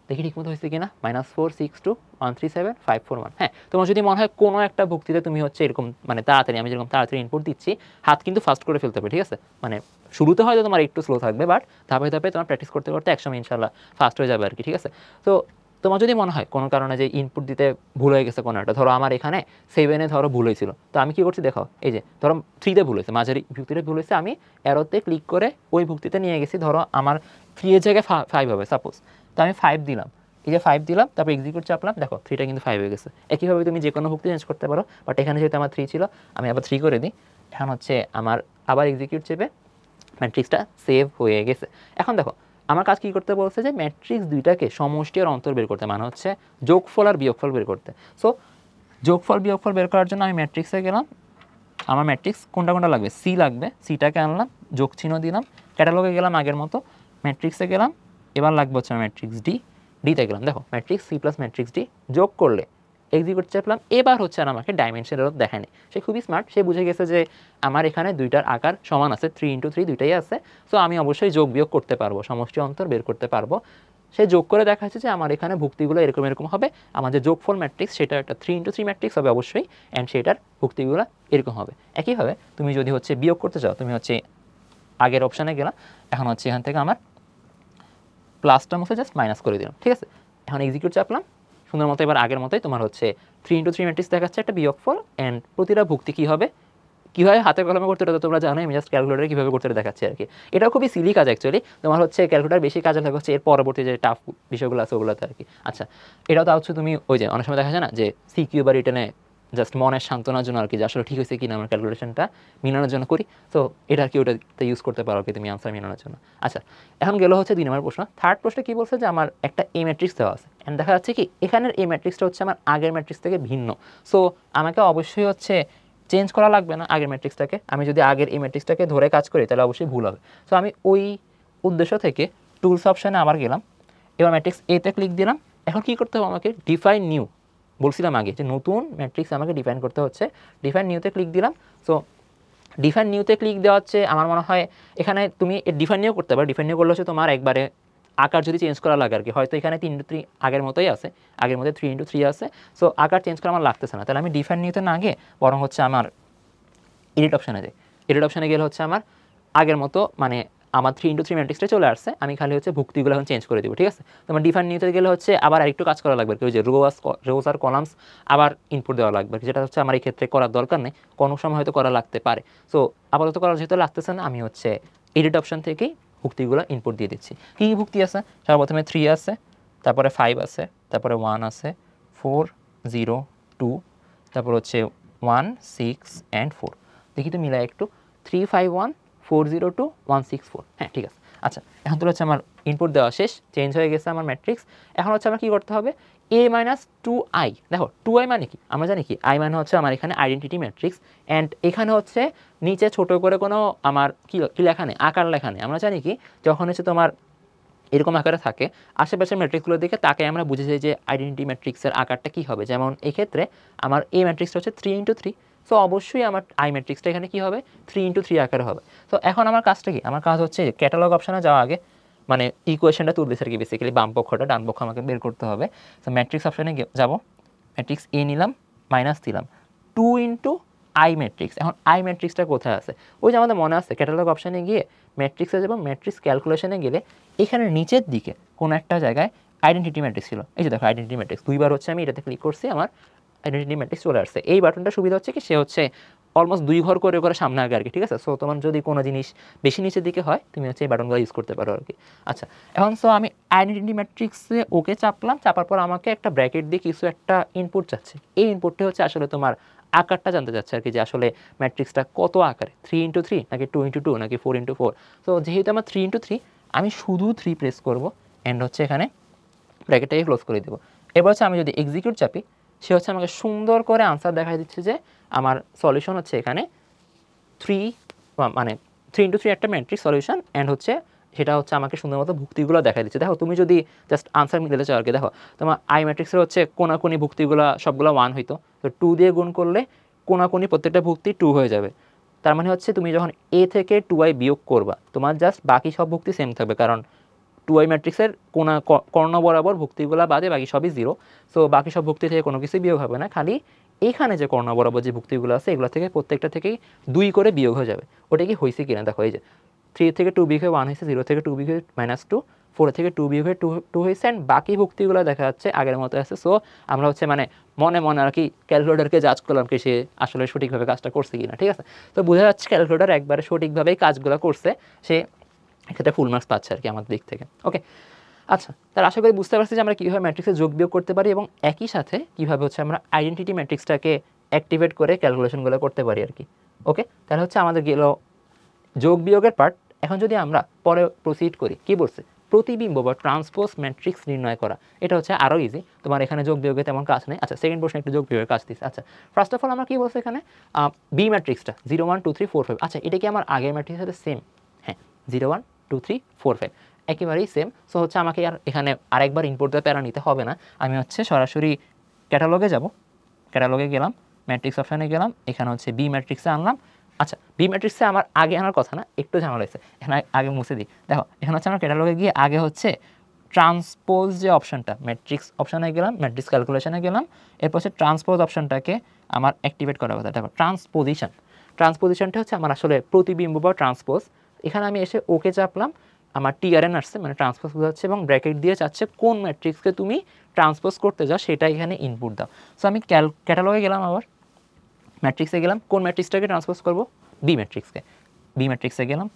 দেখি ঠিকমতো হয়েছে কিনা, -4 6 2 1 3 7 5 4 1। হ্যাঁ, তোমার যদি মনে হয় কোনো একটা ভুক্তিতে তুমি হচ্ছে এরকম মানে তাড়াতাড়ি, আমি যেরকম তাড়াতাড়ি ইনপুট দিচ্ছি, হাত কিন্তু ফাস্ট করে ফেলতে হবে, ঠিক আছে? মানে শুরুতে হয়তো তোমার একটু স্লো থাকবে, বাট ধাপে ধাপে তোমার প্র্যাকটিস করতে করতে একসময় ইনশাল্লাহ ফাস্ট হয়ে যাবে আর কি, ঠিক আছে? তো তোমার যদি মনে হয় কোনো কারণে যে ইনপুট দিতে ভুল হয়ে গেছে কোনো একটা, ধরো আমার এখানে 7-এ ধরো ভুল হয়েছিল, তো আমি কি করছি দেখো, এই যে ধরো 3-তে ভুল হয়েছে, মাঝারি ভুক্তিতে ভুল হয়েছে, আমি অ্যারোতে ক্লিক করে ওই ভুক্তিতে নিয়ে গেছি, ধরো আমার 3 এর জায়গায় 5 হবে সাপোজ, তো আমি 5 দিলাম, এই যে 5 দিলাম, তারপর এক্সিকিউট চাপলাম, দেখো 3টা কিন্তু 5 হয়ে গেছে। একইভাবে তুমি যে কোনো ভুক্তি চেঞ্জ করতে পারো, বাট এখানে যেহেতু আমার 3 ছিল, আমি আবার 3 করে দিই। এখন হচ্ছে আমার আবার এক্সিকিউট চেপে ম্যাট্রিক্সটা সেভ হয়ে গেছে। এখন দেখো আমার কাজ কি করতে বলছে, যে ম্যাট্রিক্স দুইটাকে সমষ্টি আর অন্তর বের করতে, মানে হচ্ছে যোগফল আর বিয়োগফল বের করতে। সো যোগফল বিয়োগফল বের করার জন্য আমি ম্যাট্রিক্সে গেলাম, আমার ম্যাট্রিক্স কোনটা লাগবে, সি লাগবে, সিটাকে আনলাম, যোগ চিহ্ন দিলাম, ক্যাটালগে গেলাম আগের মতো, ম্যাট্রিক্সে গেলাম, এবার লাগবে হচ্ছে ম্যাট্রিক্স ডিতে গেলাম, দেখো matrix C plus matrix D যোগ করলে এক্সিকিউট চাপলাম, এবার হচ্ছে আর আমাকে ডাইমেনশনের দেখায়নি। সে খুবই স্মার্ট, সে বুঝে গেছে যে আমার এখানে দুইটার আকার সমান আছে, 3x3 দুইটাই আছে, সো আমি অবশ্যই যোগ বিয়োগ করতে পারবো, সমষ্টি অন্তর বের করতে পারবো। সে যোগ করে দেখা যাচ্ছে যে আমার এখানে ভুক্তিগুলো এরকম এরকম হবে, আমাদের যোগফল ম্যাট্রিক্স সেটা একটা 3x3 ম্যাট্রিক্স হবে অবশ্যই, অ্যান্ড সেটার ভুক্তিগুলো এরকম হবে। একইভাবে তুমি যদি হচ্ছে বিয়োগ করতে চাও, তুমি হচ্ছে আগের অপশানে গেলা, এখন হচ্ছে এখান থেকে আমার প্লাসটা মুছে জাস্ট মাইনাস করে দিলাম, ঠিক আছে? এখন এক্সিকিউট চাপলাম, সুন্দর মতো এবার আগের মতোই তোমার হচ্ছে 3x3 ম্যাট্রিক্স দেখাচ্ছে একটা বিয়োগফল, অ্যান্ড প্রতিটা ভুক্তি কী হবে, কীভাবে হাতে কলমে করতে এটা তো তোমরা জানোই, আমি জাস্ট ক্যালকুলেটারে কীভাবে করতে দেখাচ্ছি আর কি। এটাও খুবই সিলি কাজ অ্যাকচুয়ালি, তোমার হচ্ছে ক্যালকুলেটার বেশি কাজে লাগে হচ্ছে এর পরবর্তী যে টাফ বিষয়গুলো আছে ওগুলোতে আর কি। আচ্ছা, এটাও তো হচ্ছে তুমি ওই যে অনেক সময় দেখা যায় না যে সিকিউ বা রিটেনে জাস্ট মনের সান্ত্বনার জন্য আর কি, যে আসলে ঠিক হয়েছে কিনা আমার ক্যালকুলেশনটা মিলানোর জন্য করি, তো এটা আর কি ওটাতে ইউজ করতে পারো আর কি তুমি আনসার মিলানোর জন্য। আচ্ছা, এখন গেলো হচ্ছে 2 নম্বর প্রশ্ন। থার্ড প্রশ্নে কী বলছে, যে আমার একটা এ ম্যাট্রিক্স দেওয়া আছে, অ্যান্ড দেখা যাচ্ছে কি এখানের এই ম্যাট্রিক্সটা হচ্ছে আমার আগের ম্যাট্রিক্স থেকে ভিন্ন, সো আমাকে অবশ্যই হচ্ছে চেঞ্জ করা লাগবে না আগের ম্যাট্রিক্সটাকে। আমি যদি আগের এই ম্যাট্রিক্সটাকে ধরে কাজ করি তাহলে অবশ্যই ভুল হবে। সো আমি ওই উদ্দেশ্য থেকে টুলস অপশানে আবার গেলাম, এবার ম্যাট্রিক্স এতে ক্লিক দিলাম। এখন কী করতে হবে আমাকে, ডিফাইন নিউ, বলছিলাম আগে যে নতুন ম্যাট্রিক্স আমাকে ডিফাইন করতে হচ্ছে, ডিফাইন নিউতে ক্লিক দিলাম। সো ডিফাইন নিউতে ক্লিক দেওয়া হচ্ছে, আমার মনে হয় এখানে তুমি ডিফাইন নিউ করতে পারো। ডিফাইন নিউ করলে হচ্ছে তোমার একবারে আকার যদি চেঞ্জ করা লাগে আর কি, হয়তো এখানে 3x3 আগের মতোই আছে, আগের মধ্যে 3x3 আছে, সো আকার চেঞ্জ করা আমার লাগতেছে না, তাহলে আমি ডিফাইন নিউতে না গিয়ে বরং হচ্ছে আমার এডিট অপশানে যাই। এডিট অপশানে গেলে হচ্ছে আমার আগের মতো মানে আমার 3x3 ম্যাট্রিক্সটা চলে আসছে, আমি খালি হচ্ছে ভুক্তিগুলো এখন চেঞ্জ করে দেবো, ঠিক আছে? তোমার ডিফাইন নিউতে গেলে হচ্ছে আবার আরেকটু কাজ করা লাগবে, ওই যে রোজ আর কলামস আবার ইনপুট দেওয়া লাগবে, যেটা হচ্ছে আমার এই ক্ষেত্রে করার দরকার নেই, কোনো সময় হয়তো করা লাগতে পারে। সো আপাতত করার যেহেতু লাগতেছে না, আমি হচ্ছে এডিট অপশান থেকেই ভুক্তিগুলো ইনপুট দিয়ে দিচ্ছি। কী কী ভুক্তি আছে, সর্বপ্রথমে 3 আছে, তারপরে 5 আছে, তারপরে 1 আছে, 4 0 2, তারপর হচ্ছে 1 6 and 4। দেখি তো মিলাই একটু, 3 5 1 402 164। হ্যাঁ ঠিক আছে। আচ্ছা এখন তো হচ্ছে আমার ইনপুট দেওয়া শেষ, চেঞ্জ হয়ে গেছে আমার ম্যাট্রিক্স। এখন হচ্ছে আমার কী করতে হবে, a-2i। দেখো 2i মানে কি আমরা জানি, কি i মানে হচ্ছে আমার এখানে আইডেন্টিটি ম্যাট্রিক্স, অ্যান্ড এখানে হচ্ছে নিচে ছোট করে কোনো আমার কি লেখা নেই, আকার লেখা নেই। আমরা জানি কি যখন হচ্ছে তোমার এরকম আকারে থাকে আশেপাশের ম্যাট্রিক্সগুলোর দিকে তাকে আমরা বুঝে যাই যে আইডেন্টিটি ম্যাট্রিক্সের আকারটা কী হবে। যেমন এই ক্ষেত্রে আমার এ ম্যাট্রিক্সটা হচ্ছে 3x3, সো অবশ্যই আমার আই ম্যাট্রিক্সটা এখানে কী হবে, 3x3 আকারে হবে। তো এখন আমার কাজটা কি, আমার কাজ হচ্ছে ক্যাটালগ অপশানে যাওয়া আগে, মানে ইকুয়েশনটা তুলতেছে আর কি, বেসিক্যালি বাম পক্ষটা ডান পক্ষ আমাকে বের করতে হবে। তো ম্যাট্রিক্স অপশানে যাব, ম্যাট্রিক্স এ নিলাম, মাইনাস দিলাম 2 আই ম্যাট্রিক্স। এখন আই ম্যাট্রিক্সটা কোথায় আছে, ওই যে আমাদের মনে আছে ক্যাটালগ অপশানে গিয়ে ম্যাট্রিক্সে যাবো, ম্যাট্রিক্স ক্যালকুলেশনে গেলে এখানে নিচের দিকে কোনো একটা জায়গায় আইডেন্টিটি ম্যাট্রিক্স ছিল। এই যে দেখো আইডেন্টিটি ম্যাট্রিক্স, দুইবার হচ্ছে আমি এটাতে ক্লিক করছি, আমার আইডেন্টিটি ম্যাট্রিক্স চলে আসছে। এই বাটনটা সুবিধা হচ্ছে কি, সে হচ্ছে অলমোস্ট 2 ঘর করে করে সামনে আগে আর কি, ঠিক আছে। সো তোমার যদি কোনো জিনিস বেশি নিচের দিকে হয় তুমি হচ্ছে এই বাটনগুলো ইউজ করতে পারো আর কি। আচ্ছা এখন সো আমি আইডেন্টিটি ম্যাট্রিক্সে ওকে চাপলাম, চাপার পর আমাকে একটা ব্র্যাকেট দিয়ে কিছু একটা ইনপুট চাচ্ছে। এই ইনপুটটা হচ্ছে আসলে তোমার আকারটা জানতে চাচ্ছে আর কি, যে আসলে ম্যাট্রিক্সটা কত আকারে, 3x3 নাকি 2x2 নাকি 4x4। সো যেহেতু আমার 3x3, আমি শুধু 3 প্রেস করবো, অ্যান্ড হচ্ছে এখানে ব্র্যাকেটটাকে ক্লোজ করে দেবো। এবার হচ্ছে আমি যদি এক্সিকিউট চাপি, সে হচ্ছে আমাকে সুন্দর করে আনসার দেখা দিচ্ছে যে আমার সলিউশন হচ্ছে এখানে 3, মানে 3x3 একটা ম্যাট্রিক্স সলিউশন, অ্যান্ড হচ্ছে সেটা হচ্ছে আমাকে সুন্দর মতো ভুক্তিগুলো দেখা দিচ্ছে। দেখো তুমি যদি জাস্ট আনসার মিলাতে চাও আর কি, দেখো তোমার আই ম্যাট্রিক্সের হচ্ছে কোনাকুনি ভুক্তিগুলো সবগুলো 1 হইতো, তো 2 দিয়ে গুণ করলে কোনাকুনি প্রত্যেকটা ভুক্তি 2 হয়ে যাবে। তার মানে হচ্ছে তুমি যখন এ থেকে 2i বিয়োগ করবা, তোমার জাস্ট বাকি সব ভুক্তি সেম থাকবে, কারণ 2i ম্যাট্রিক্সের কর্ণ বরাবর ভুক্তিগুলো বাদে বাকি সবই 0। সো বাকি সব ভুক্তি থেকে কোনো কিছুই বিয়োগ হবে না, খালি এইখানে যে কর্ণ বরাবর যে ভুক্তিগুলো আছে এগুলো থেকে প্রত্যেকটা থেকেই 2 করে বিয়োগ হয়ে যাবে। ওটা কি হয়েছে কিনা দেখো, এই যে 3 থেকে 2 বিয়োগ হয়ে 1 হয়েছে, 0 থেকে 2 বিয়োগ হয়ে -2, 4 থেকে 2 বিয়োগ হয়ে 2 হয়েছে, অ্যান্ড বাকি ভুক্তিগুলো দেখা যাচ্ছে আগের মতো আছে। সো আমরা হচ্ছে মানে মনে মনে আর কি ক্যালকুলেটরকে জাজ করলাম কি সে আসলে সঠিকভাবে কাজটা করছে কিনা, ঠিক আছে। তো বোঝা যাচ্ছে ক্যালকুলেটর একবারে সঠিকভাবেই কাজগুলো করছে, সে এক্ষেত্রে ফুল মার্কস পাচ্ছে আর কি আমাদের দিক থেকে। ওকে আচ্ছা, তার আশা করি বুঝতে পারছি যে আমরা কীভাবে ম্যাট্রিক্সে যোগ বিয়োগ করতে পারি, এবং একই সাথে কীভাবে হচ্ছে আমরা আইডেন্টিটি ম্যাট্রিক্সটাকে অ্যাক্টিভেট করে ক্যালকুলেশনগুলো করতে পারি আর কি। ওকে তাহলে হচ্ছে আমাদের গেল যোগ বিয়োগের পার্ট। এখন যদি আমরা পরে প্রসিড করি, কি বলছে, প্রতিবিম্ব বা ট্রান্সপোজ ম্যাট্রিক্স নির্ণয় করা, এটা হচ্ছে আরও ইজি, তোমার এখানে যোগ বিয়োগে তেমন কাজ নেই। আচ্ছা সেকেন্ড প্রশ্ন একটু যোগ বিয়োগের কাজ দিচ্ছে। আচ্ছা ফার্স্ট অফ অল আমরা কী বলছি এখানে, বি ম্যাট্রিক্সটা 0 1 2 3 4 5। আচ্ছা এটা কি আমার আগের ম্যাট্রিক্সের সাথে সেম? হ্যাঁ 0 1 2 3 4 5 একেবারেই সেম। সো হচ্ছে আমাকে আর এখানে আরেকবার ইনপুট দিয়ে প্যারা নিতে হবে না, আমি হচ্ছে সরাসরি ক্যাটালগে যাব, ক্যাটালগে গেলাম, ম্যাট্রিক্স অপশানে গেলাম, এখানে হচ্ছে বি ম্যাট্রিক্সে আনলাম। আচ্ছা বি ম্যাট্রিক্সে আমার আগে আনার কথা না, একটু ঝামেলা হয়েছে, এখানে আগে মুছে দিই। দেখো এখানে হচ্ছে আমার ক্যাটালগে গিয়ে আগে হচ্ছে ট্রান্সপোজ যে অপশানটা, ম্যাট্রিক্স অপশানে গেলাম, ম্যাট্রিক্স ক্যালকুলেশনে গেলাম, এরপর হচ্ছে ট্রান্সপোজ অপশানটাকে আমার অ্যাক্টিভেট করার কথা। দেখো ট্রান্সপোজিশনটা হচ্ছে আমার আসলে প্রতিবিম্ব বা ট্রান্সপোজ। এখানে আমি এসে ওকে চাপলাম, আমার টিআরএন আসছে, মানে ট্রান্সপোজ বোঝাচ্ছে, এবং ব্র্যাকেট দিয়ে চাচ্ছে কোন ম্যাট্রিক্সকে তুমি ট্রান্সপোজ করতে যাও সেটা এখানে ইনপুট দাও। সো আমি ক্যাটালগে গেলাম, আবার ম্যাট্রিক্সে গেলাম, কোন ম্যাট্রিক্সটাকে ট্রান্সপোজ করব, বি ম্যাট্রিক্সে গেলাম,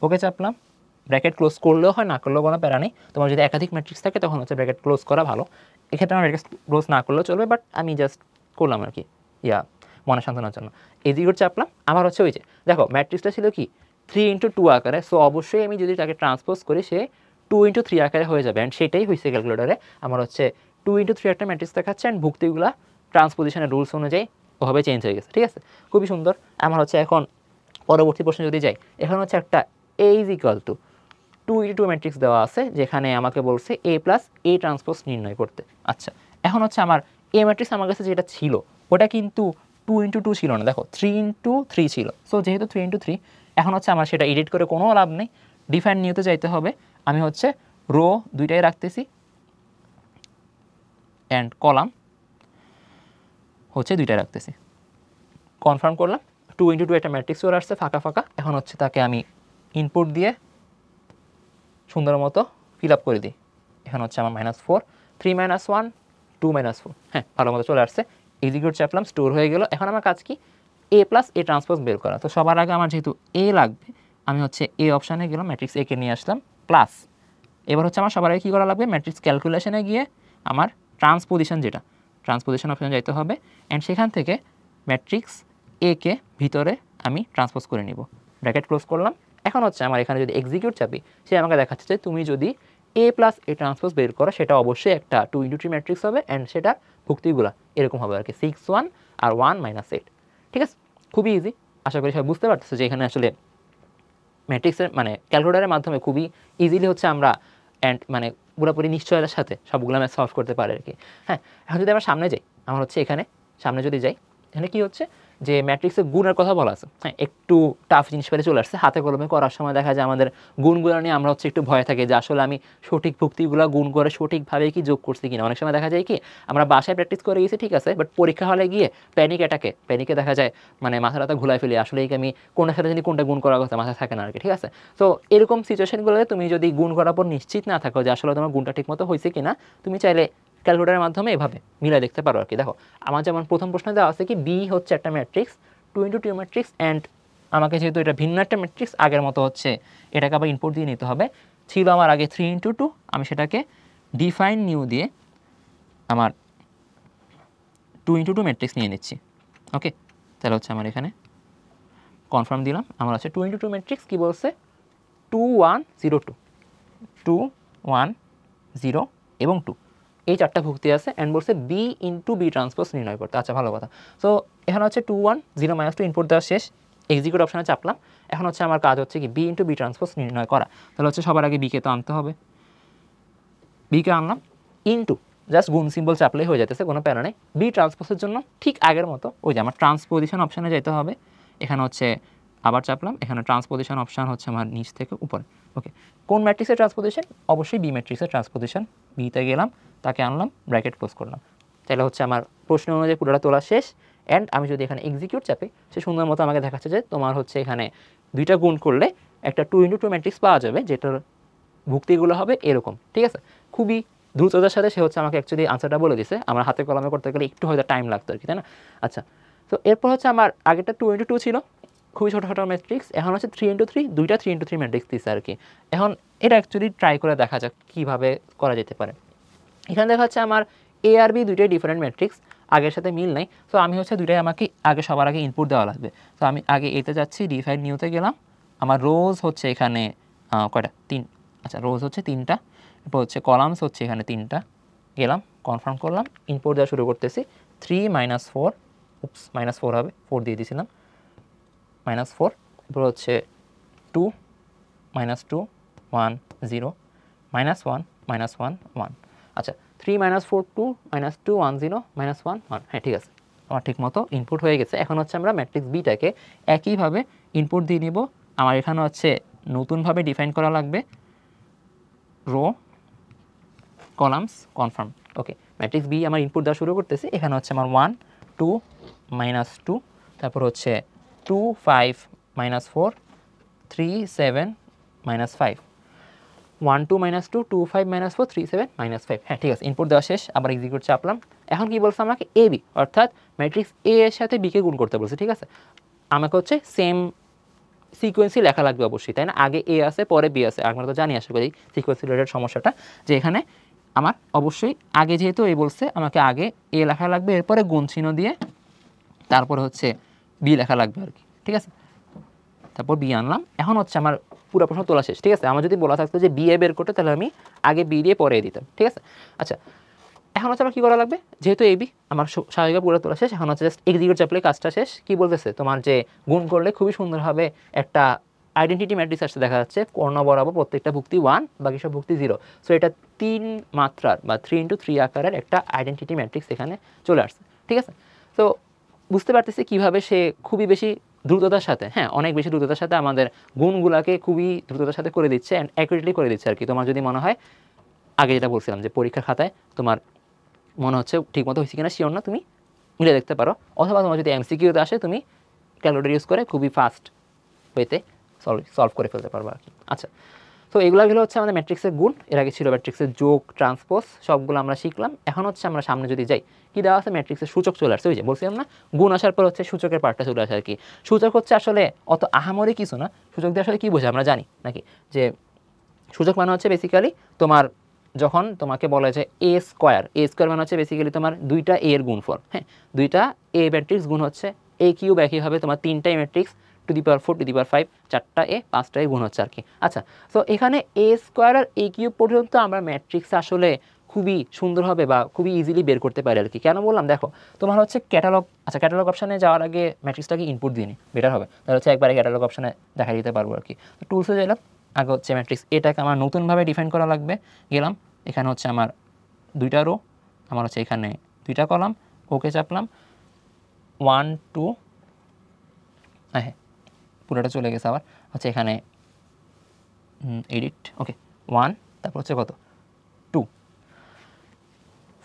ওকে চাপলাম, ব্র্যাকেট ক্লোজ করলেও হয় না করলেও কোনো প্যারা নেই। তোমার যদি একাধিক ম্যাট্রিক্স থাকে তখন হচ্ছে ব্র্যাকেট ক্লোজ করা ভালো, এক্ষেত্রে আমার ব্র্যাকেট ক্লোজ না করলেও চলবে, বাট আমি জাস্ট করলাম আর কি মনে সান্ত্বনার জন্য। এদিকে চাপলাম, আমার হচ্ছে ওই যে দেখো ম্যাট্রিক্সটা ছিল কি 3x2 আকারে, সো অবশ্যই আমি যদি তাকে ট্রান্সপোজ করি সে 2x3 আকারে হয়ে যাবে, অ্যান্ড সেটাই হয়েছে ক্যালকুলেটরে। আমার হচ্ছে 2x3 একটা ম্যাট্রিক্স দেখাচ্ছে, অ্যান্ড ভুক্তিগুলা ট্রান্সপোজিশনের রুলস অনুযায়ী ওভাবে চেঞ্জ হয়ে গেছে, ঠিক আছে, খুবই সুন্দর। আমার হচ্ছে এখন পরবর্তী প্রশ্নে যদি যাই, এখানে হচ্ছে একটা a = 2x2 ম্যাট্রিক্স দেওয়া আছে, যেখানে আমাকে বলছে a + a ট্রান্সপোজ নির্ণয় করতে। আচ্ছা এখন হচ্ছে আমার a ম্যাট্রিক্স আমার কাছে যেটা ছিল ওটা কিন্তু 2x2 ছিল না, দেখো 3x3 ছিল। সো যেহেতু 3x3, এখন হচ্ছে আমার সেটা এডিট করে কোনো লাভ নেই, ডিফাইন নিউতে যাইতে হবে। আমি হচ্ছে রো দুইটাই রাখতেছি, অ্যান্ড কলাম হচ্ছে দুইটাই রাখতেছি, কনফার্ম করলাম। 2x2 একটা ম্যাট্রিক্স চলে আসছে ফাঁকা ফাঁকা। এখন হচ্ছে তাকে আমি ইনপুট দিয়ে সুন্দর মতো ফিল আপ করে দিই। এখানে হচ্ছে আমার -4, 3 - 1 2 - 4, হ্যাঁ ভালো মতো চলে আসছে। এক্সিকিউট চাপলাম, স্টোর হয়ে গেল। এখন আমার কাজ কি, a + a ট্রান্সপোজ বের করা। তো সবার আগে আমার যেহেতু a লাগবে, আমি হচ্ছে a অপশানে গেলাম, ম্যাট্রিক্স a কে নিয়ে আসলাম, প্লাস এবার হচ্ছে আমার সবার আগে কী করা লাগবে, ম্যাট্রিক্স ক্যালকুলেশনে গিয়ে আমার ট্রান্সপোজিশন অপশানে যাইতে হবে, অ্যান্ড সেখান থেকে ম্যাট্রিক্স a কে ভিতরে আমি ট্রান্সপোজ করে নিব, ব্র্যাকেট ক্লোজ করলাম। এখন হচ্ছে আমার এখানে যদি এক্সিকিউট চাপি, সে আমাকে দেখাচ্ছে যে তুমি যদি A প্লাস A ট্রান্সপোজ বের করো, সেটা অবশ্যই একটা 2 × 3 ম্যাট্রিক্স হবে, অ্যান্ড সেটা ভুক্তিগুলো এরকম হবে আর কি, 6 1 আর 1 - 8। ঠিক আছে, খুবই ইজি। আশা করি সবাই বুঝতে পারতেছে যে এখানে আসলে ম্যাট্রিক্সের মানে ক্যালকুলেটরের মাধ্যমে খুবই ইজিলি হচ্ছে আমরা অ্যান্ড মানে পুরোপুরি নিশ্চয়তার সাথে সবগুলো ম্যাথ সলভ করতে পারে আর কি। হ্যাঁ, এখন যদি আমরা সামনে যাই, আমার হচ্ছে এখানে সামনে যদি যাই, এখানে কি হচ্ছে যে ম্যাট্রিক্সের গুণের কথা বলা আছে। হ্যাঁ, একটু টাফ জিনিস পেতে চলে আসছে। হাতে কলমে করার সময় দেখা যায় আমাদের গুণগুলো নিয়ে আমরা হচ্ছে একটু ভয় থাকে যে আসলে আমি সঠিক ভুক্তিগুলো গুণ করে সঠিকভাবে কি যোগ করছি কিনা। অনেক সময় দেখা যায় কি আমরা বাসায় প্র্যাকটিস করে গেছি, ঠিক আছে, বাট পরীক্ষা হলে গিয়ে প্যানিকে দেখা যায় মানে মাথা টাথা ঘুলাই ফেলি, আসলে আমি কোনটার সাথে যদি কোনটা গুণ করার কথা মাথায় থাকে না আর কি। ঠিক আছে, তো এরকম সিচুয়েশনগুলোতে তুমি যদি গুণ করার পর নিশ্চিত না থাকো যে আসলে তোমার গুণটা ঠিকমতো হয়েছে কিনা, তুমি চাইলে ক্যালকুলেটরের মাধ্যমে এভাবে মিলাই দেখতে পারো আর কি। দেখো আমার যেমন প্রথম প্রশ্নে দেওয়া আছে কি বি হচ্ছে একটা ম্যাট্রিক্স 2 × 2 ম্যাট্রিক্স, অ্যান্ড আমাকে যেহেতু এটা ভিন্ন একটা ম্যাট্রিক্স আগের মতো হচ্ছে এটাকে আবার ইনপুট দিয়ে নিতে হবে। ছিল আমার আগে 3 × 2, আমি সেটাকে ডিফাইন নিউ দিয়ে আমার 2 × 2 ম্যাট্রিক্স নিয়ে নিচ্ছি। ওকে, তাহলে হচ্ছে আমার এখানে কনফার্ম দিলাম। আমার আছে 2 × 2 ম্যাট্রিক্স, কী বলছে 2 1 0 2, 2 1 0 এবং 2, এই চারটা ভুক্তি আছে, অ্যান্ড বলছে বি ইন্টু বি ট্রান্সপোজ নির্ণয় করতে। আচ্ছা, ভালো কথা। সো এখানে হচ্ছে 2 1 0 - 2 ইনপুট দেওয়া শেষ, এক্সিকিউট অপশানে চাপলাম। এখন হচ্ছে আমার কাজ হচ্ছে কি বি ইন্টু বি ট্রান্সপোজ নির্ণয় করা। তাহলে হচ্ছে সবার আগে বিকে তো আনতে হবে, বিকে আনলাম, ইন্টু জাস্ট গুণ সিম্বল চাপলেই হয়ে যেতেছে, কোনো প্যারা নেই। বি ট্রান্সপোজের জন্য ঠিক আগের মতো ওই যে আমার ট্রান্সপোজিশন অপশানে যেতে হবে। এখানে হচ্ছে আবার চাপলাম, এখানে ট্রান্সপোজিশন অপশান হচ্ছে আমার নিচ থেকে উপরে। ওকে, কোন ম্যাট্রিক্সের ট্রান্সপোজিশন? অবশ্যই বি ম্যাট্রিক্সের ট্রান্সপোজিশন। বিতে গেলাম, তাকে আনলাম, ব্র্যাকেট ক্লোজ করলাম। তাহলে হচ্ছে আমার প্রশ্ন অনুযায়ী পুরোটা তোলা শেষ। অ্যান্ড আমি যদি এখানে এক্সিকিউট চাপি, সে সুন্দর মতো আমাকে দেখাচ্ছে যে তোমার হচ্ছে এখানে দুইটা গুণ করলে একটা 2 × 2 ম্যাট্রিক্স পাওয়া যাবে, যেটার ভুক্তিগুলো হবে এরকম। ঠিক আছে, খুবই দ্রুততার সাথে সে হচ্ছে আমাকে অ্যাকচুয়ালি আনসারটা বলে দিছে। আমার হাতে কলমে করতে গেলে একটু হয়তো টাইম লাগতো আর কি, তাই না? আচ্ছা, তো এরপর হচ্ছে আমার আগেরটা 2 × 2 ছিল, খুবই ছোটো ছোটো ম্যাট্রিক্স। এখন হচ্ছে 3 × 3, দুইটা 3 × 3 ম্যাট্রিক্স দিচ্ছে আর কি। এখন এটা অ্যাকচুয়ালি ট্রাই করে দেখা যাক কীভাবে করা যেতে পারে। এখানে দেখা যাচ্ছে আমার এ আর বি দুইটাই ডিফারেন্ট ম্যাট্রিক্স, আগের সাথে মিল নেই। সো আমি হচ্ছে দুইটাই আমাকে আগে সবার আগে ইনপুট দেওয়া লাগবে। তো আমি আগে এতে যাচ্ছি, ডিফাইন নিউতে গেলাম। আমার রোজ হচ্ছে এখানে কয়টা? 3। আচ্ছা, রোজ হচ্ছে 3টা, এরপর হচ্ছে কলামস হচ্ছে এখানে 3টা। গেলাম, কনফার্ম করলাম, ইনপুট দেওয়া শুরু করতেছি। 3 - 4, -4 হবে, 4 দিয়ে দিয়েছিলাম, -4। এরপর হচ্ছে 2 - 2 1 0 -1 -1 1। আচ্ছা, 3 - 4 2 -2 1 0 -1 1। হ্যাঁ, ঠিক আছে, আমার ঠিক মতো ইনপুট হয়ে গেছে। এখন হচ্ছে আমরা ম্যাট্রিক্স বিটাকে একইভাবে ইনপুট দিয়ে নিব। আমার এখানে হচ্ছে নতুনভাবে ডিফাইন করা লাগবে রো কলামস কনফার্ম। ওকে, ম্যাট্রিক্স বি আমার ইনপুট দেওয়া শুরু করতেছি। এখানে হচ্ছে আমার 1 2 -2, তারপর হচ্ছে 2 5 -4 3 7 -5, 1 2 -2 2 5 -4 3 7 -5। হ্যাঁ, ঠিক আছে, ইনপুট দেওয়া শেষ। আবার এক্সিকিউট চাপলাম। এখন কি বলছে আমাকে এ বি, অর্থাৎ ম্যাট্রিক্স এ এর সাথে বিকে গুণ করতে বলছে। ঠিক আছে, আমাকে হচ্ছে সেম সিকোয়েন্সই লেখা লাগবে অবশ্যই, তাই না? আগে এ আছে, পরে বি আছে। আমরা তো জানি আশা করি সিকোয়েন্স রিলেটেড সমস্যাটা, যে এখানে আমার অবশ্যই আগে যেহেতু এ বলছে আমাকে আগে এ লেখা লাগবে, এরপরে গুণ চিহ্ন দিয়ে তারপরে হচ্ছে বি লেখা লাগবে আর কি। ঠিক আছে, তারপর বি আনলাম। এখন হচ্ছে আমার পুরো প্রশ্ন তোলা শেষ। ঠিক আছে, আমার যদি বলা থাকতো যে বি এ বের করতে, তাহলে আমি আগে বি দিয়ে পরে এ দিতাম। ঠিক আছে, আচ্ছা, এখন হচ্ছে আমার কী করা লাগবে? যেহেতু এ বি আমার স্বাভাবিক পুরো তোলা শেষ, এখন হচ্ছে জাস্ট এক্সিকিউট চাপলে কাজটা শেষ। কি বলতেছে? তোমার যে গুণ করলে খুবই সুন্দরভাবে একটা আইডেন্টিটি ম্যাট্রিক্স আসতে দেখা যাচ্ছে, কর্ণ বরাবর প্রত্যেকটা ভুক্তি 1, বাকি সব ভুক্তি 0। সো এটা 3 মাত্রার বা 3 × 3 আকারের একটা আইডেন্টিটি ম্যাট্রিক্স এখানে চলে আসছে। ঠিক আছে, তো বুঝতে পারতেছি কীভাবে সে খুবই বেশি দ্রুততার সাথে, হ্যাঁ অনেক বেশি দ্রুততার সাথে আমাদের গুণগুলাকে খুবই দ্রুততার সাথে করে দিচ্ছে, অ্যান্ড অ্যাকুরেটলি করে দিচ্ছে আর কি। তোমার যদি মনে হয় আগে যেটা বলছিলাম যে পরীক্ষার খাতায় তোমার মনে হচ্ছে ঠিকমতো হয়েছে কিনা শিওর না, তুমি মিলে দেখতে পারো, অথবা তোমার যদি এমসিকিউতে আসে তুমি ক্যালকুলেটর ইউজ করে খুবই ফাস্ট ওয়েতে সলভ করে ফেলতে পারবো আর কি। আচ্ছা, তো এগুলো হচ্ছে আমাদের ম্যাট্রিক্সের গুণ। এর আগে ছিল ম্যাট্রিক্সের যোগ, ট্রান্সপোজ, সবগুলো আমরা শিখলাম। এখন হচ্ছে আমরা সামনে যদি যাই, কি দেওয়া আছে? ম্যাট্রিক্সের সূচক চলে আসছে। ওই যে বলছিলাম না, গুণ আসার পর হচ্ছে সূচকের পার্টটা চলে আসে আর কি। সূচক হচ্ছে আসলে অত আহামরি কিছু না। সূচক দিয়ে আসলে কী বোঝায় আমরা জানি নাকি? যে সূচক মানে হচ্ছে বেসিক্যালি তোমার যখন তোমাকে বলে যে এ স্কোয়ার মানে হচ্ছে বেসিক্যালি তোমার দুইটা এর গুণফল। হ্যাঁ, দুইটা এ ম্যাট্রিক্স গুণ হচ্ছে এ কিউব, একইভাবে তোমার তিনটাই matrix to the power 4 to the power 5 4টা এ 5টা এ গুণ হচ্ছে আর কি। আচ্ছা, সো এখানে এ স্কোয়ার আর এ কিউব পর্যন্ত আমরা ম্যাট্রিক্স আসলে খুবই সুন্দরভাবে বা খুবই ইজিলি বের করতে পারি আর কি। কেন বললাম, দেখো তোমার হচ্ছে ক্যাটালগ, আচ্ছা ক্যাটালগ অপশানে যাওয়ার আগে ম্যাট্রিক্সটাকে ইনপুট দিয়ে নিই, বেটার হবে, তাহলে হচ্ছে একবারে ক্যাটালগ অপশানে দেখা দিতে পারবো আর কি। টুলসে গেলাম, আগে হচ্ছে ম্যাট্রিক্স এটাকে আমার নতুনভাবে ডিফাইন করা লাগবে, গেলাম এখানে হচ্ছে আমার 2টা রো, আমার হচ্ছে এখানে 2টা কলাম, ওকে চাপলাম 1 2, হ্যাঁ পুরোটা চলে গেছে, আবার হচ্ছে এখানে এডিট, ওকে 1, তারপর হচ্ছে কত 2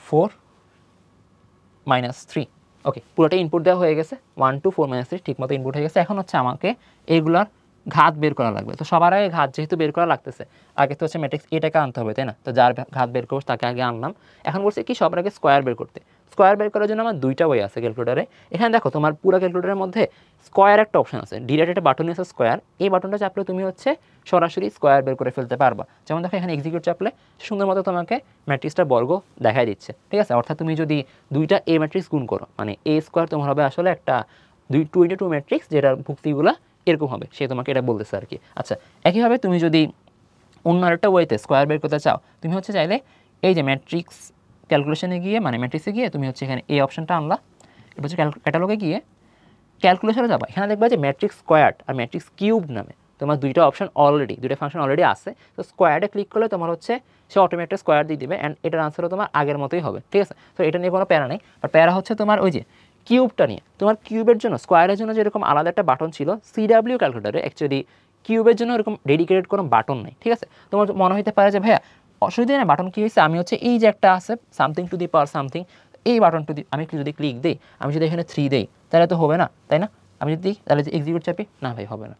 4 -3, ওকে পুরোটা ইনপুট দেওয়া হয়ে গেছে, 1 2 4 -3 ঠিক মতো ইনপুট হয়ে গেছে। এখন হচ্ছে আমাকে এইগুলার ঘাত বের করা লাগবে। তো সবার আগে ঘাত যেহেতু বের করা লাগতেছে, আগে তো হচ্ছে ম্যাট্রিক্স এটাকে আনতে হবে, তাই না? তো যার ঘাত বের করবো তাকে আগে আনলাম। এখন বলছে কি সবার আগে স্কোয়ার বের করতে। স্কোয়ার বের করার জন্য আমার 2টা ওয়ে আছে ক্যালকুলেটারে। এখানে দেখো তোমার পুরো ক্যালকুলেটারের মধ্যে স্কোয়ার একটা অপশন আছে, ডিরেক্ট একটা বাটন আছে স্কোয়ার, এই বাটনটা চাপলে তুমি হচ্ছে সরাসরি স্কোয়ার বের করে ফেলতে পারবা। যেমন দেখো এখানে এক্সিকিউট চাপলে সুন্দর মতো তোমাকে ম্যাট্রিক্সটা বর্গ দেখাই দিচ্ছে, ঠিক আছে? অর্থাৎ তুমি যদি 2টা এ ম্যাট্রিক্স গুণ করো, মানে এ স্কোয়ার তোমার হবে আসলে একটা 2 ম্যাট্রিক্স, যেটার ভুক্তিগুলা এরকম হবে, সে তোমাকে এটা বলতেছে আর কি। আচ্ছা, একইভাবে তুমি যদি অন্য আরেকটা ওয়েতে স্কোয়ার বের করতে চাও, তুমি হচ্ছে চাইলে এই যে ম্যাট্রিক্স ক্যালকুলেশনে গিয়ে, মানে ম্যাট্রিক্সে গিয়ে তুমি হচ্ছে এখানে এই অপশনটা আনলা, এটা হচ্ছে ক্যাটালগে গিয়ে ক্যালকুলেশনে যাবা, এখানে দেখবা যে ম্যাট্রিক্স স্কোয়ার্ড আর ম্যাট্রিক্স কিউব নামে তোমার 2টা অপশন অলরেডি, 2টা ফাংশন অলরেডি আছে। তো স্কোয়ার্ডে ক্লিক করলে তোমার হচ্ছে সে অটোমেটিক স্কোয়ার দিয়ে দিবে, অ্যান্ড এটার আনসারও তোমার আগের মতোই হবে, ঠিক আছে? তো এটা নিয়ে কোনো প্যারা নেই। আর প্যারা হচ্ছে তোমার ওই যে কিউবটা নিয়ে, তোমার কিউবের জন্য স্কোয়ারের জন্য যেরকম আলাদা একটা বাটন ছিল সিডাব্লিউ ক্যালকুলেটারে, অ্যাকচুয়ালি কিউবের জন্য এরকম ডেডিকেটেড কোনো বাটন নেই, ঠিক আছে? তোমার মনে হইতে পারে যে ভাইয়া অসুবিধা নেই, বাটন কী হয়েছে, আমি হচ্ছে এই যে একটা আছে something to the power something, এই বাটনটা আমি যদি ক্লিক দিই, আমি যদি এখানে 3 দিই, তাহলে তো হবে না, তাই না? আমি যদি দিই তাহলে যে এক্সিকিউট চাপি, না ভাই হবে না।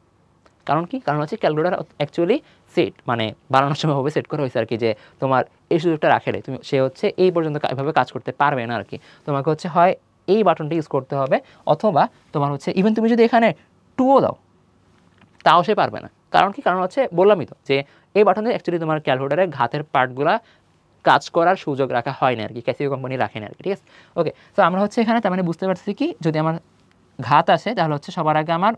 কারণ কি? কারণ হচ্ছে ক্যালকুলেটার অ্যাকচুয়ালি সেট, মানে বানানোর সময় হবে সেট করা হয়েছে আর কি, যে তোমার এই সুযোগটা রাখে রে, তুমি সে হচ্ছে এই পর্যন্ত এভাবে কাজ করতে পারবে না আর কি। তোমাকে হচ্ছে হয় এই বাটনটা ইউজ করতে হবে, অথবা তোমার হচ্ছে ইভেন তুমি যদি এখানে 2ও দাও তাও সে পারবে না। কারণ কি? কারণ হচ্ছে বললামই তো যে এই বাটনে অ্যাকচুয়ালি তোমার ক্যালকুলেটারে ঘাতের পার্টগুলা কাজ করার সুযোগ রাখা হয় না আর কি, ক্যাসিও কোম্পানি রাখে না আর কি, ঠিক আছে? ওকে, তো আমরা হচ্ছে এখানে তার মানে বুঝতে পারছি কি, যদি আমার ঘাত আসে তাহলে হচ্ছে সবার আগে আমার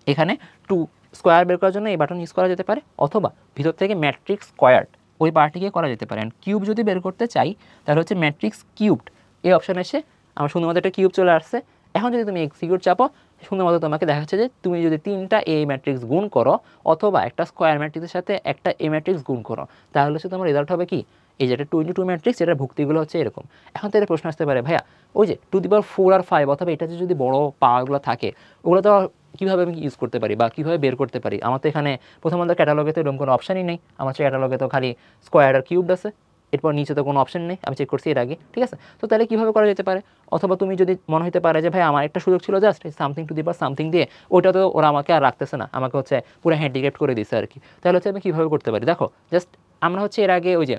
এখানে 2 স্কোয়ার বের করার জন্য এই বাটন ইউজ করা যেতে পারে, অথবা ভিতর থেকে ম্যাট্রিক্স স্কোয়ার্ড ওই পার্টিকে করা যেতে পারে। অ্যান্ড কিউব যদি বের করতে চাই তাহলে হচ্ছে ম্যাট্রিক্স কিউবড এই অপশান এসে আমার শুধুমাত্র একটা কিউব চলে আসছে। এখন যদি তুমি এক্সিকিউট চাপো, শুধুমাত্র তোমাকে দেখাচ্ছে যে তুমি যদি 3টা এ ম্যাট্রিক্স গুণ করো, অথবা একটা স্কোয়ার ম্যাট্রিক্সের সাথে একটা এ ম্যাট্রিক্স গুণ করো, তাহলে হচ্ছে তোমার রেজাল্ট হবে কি, এই যে একটা 2 × 2 ম্যাট্রিক্স, এটার ভুক্তিগুলো হচ্ছে এরকম। এখন তাদের প্রশ্ন আসতে পারে, ভাইয়া ওই যে টু দি পাওয়ার 4 আর 5, অথবা এটা যদি বড় পাওয়ারগুলো থাকে, ওগুলো তো কীভাবে আমি ইউজ করতে পারি বা কীভাবে বের করতে পারি? আমার তো এখানে প্রথমত ক্যাটালগে তো এরকম কোনো অপশানই নেই, আমার হচ্ছে ক্যাটালগে তো খালি স্কোয়ার আর কিউবড আছে, এরপর নিচে তো কোনো অপশন নেই, আমি চেক করছি এর আগে, ঠিক আছে? তো তাহলে কীভাবে করা যেতে পারে? অথবা তুমি যদি মনে হতে পারে যে ভাই আমার একটা সুযোগ ছিল just something to the power something দিয়ে, ওটা তো ওরা আমাকে আর রাখতেছে না, আমাকে হচ্ছে পুরো হ্যান্ডিক্যাপ্ট করে দিচ্ছে আর কি। তাহলে হচ্ছে আমি কীভাবে করতে পারি? দেখো জাস্ট আমরা হচ্ছে এর আগে ওই যে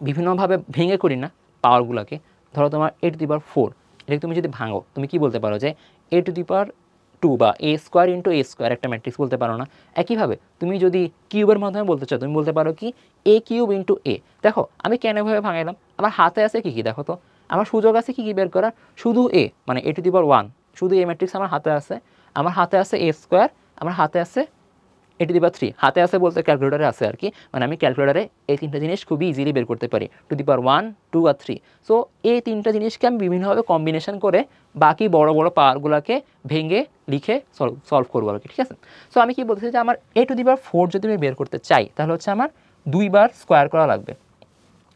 বিভিন্নভাবে ভেঙে করি না পাওয়ারগুলোকে। ধরো তোমার এ টু দি পাওয়ার 4, এটাকে তুমি যদি ভাঙো, তুমি কি বলতে পারো যে এ টু দি পাওয়ার 2 বা এ স্কোয়ার ইন্টু এ স্কোয়ার একটা ম্যাট্রিক্স বলতে পারো না? একইভাবে তুমি যদি কিউবের মাধ্যমে বলতে চাও, তুমি বলতে পারো কি এ কিউব ইন্টু এ। দেখো আমি কেন এভাবে ভাঙাইলাম, আমার হাতে আছে কি কি, দেখো তো আমার সুযোগ আছে কি কি বের করার, শুধু এ, মানে এ টু দি পাওয়ার 1, শুধু এ ম্যাট্রিক্স আমার হাতে আছে। আমার হাতে আছে এ স্কোয়ার, আমার হাতে আছে এ টু দি পাওয়ার 3, হাতে আছে বলতে ক্যালকুলেটারে আছে আর কি, মানে আমি ক্যালকুলেটারে এই 3টা জিনিস খুবই ইজিলি বের করতে পারি, two the power 1 2 R 3। So এই 3টা জিনিসকে আমি বিভিন্নভাবে কম্বিনেশন করে বাকি বড় বড় পাওয়ারগুলোকে ভেঙে লিখে সলভ করবো আর কি, ঠিক আছে? সো আমি কি বলতেছি যে আমার এ টু দি পাওয়ার 4 যদি আমি বের করতে চাই, তাহলে হচ্ছে আমার 2 বার স্কোয়ার করা লাগবে।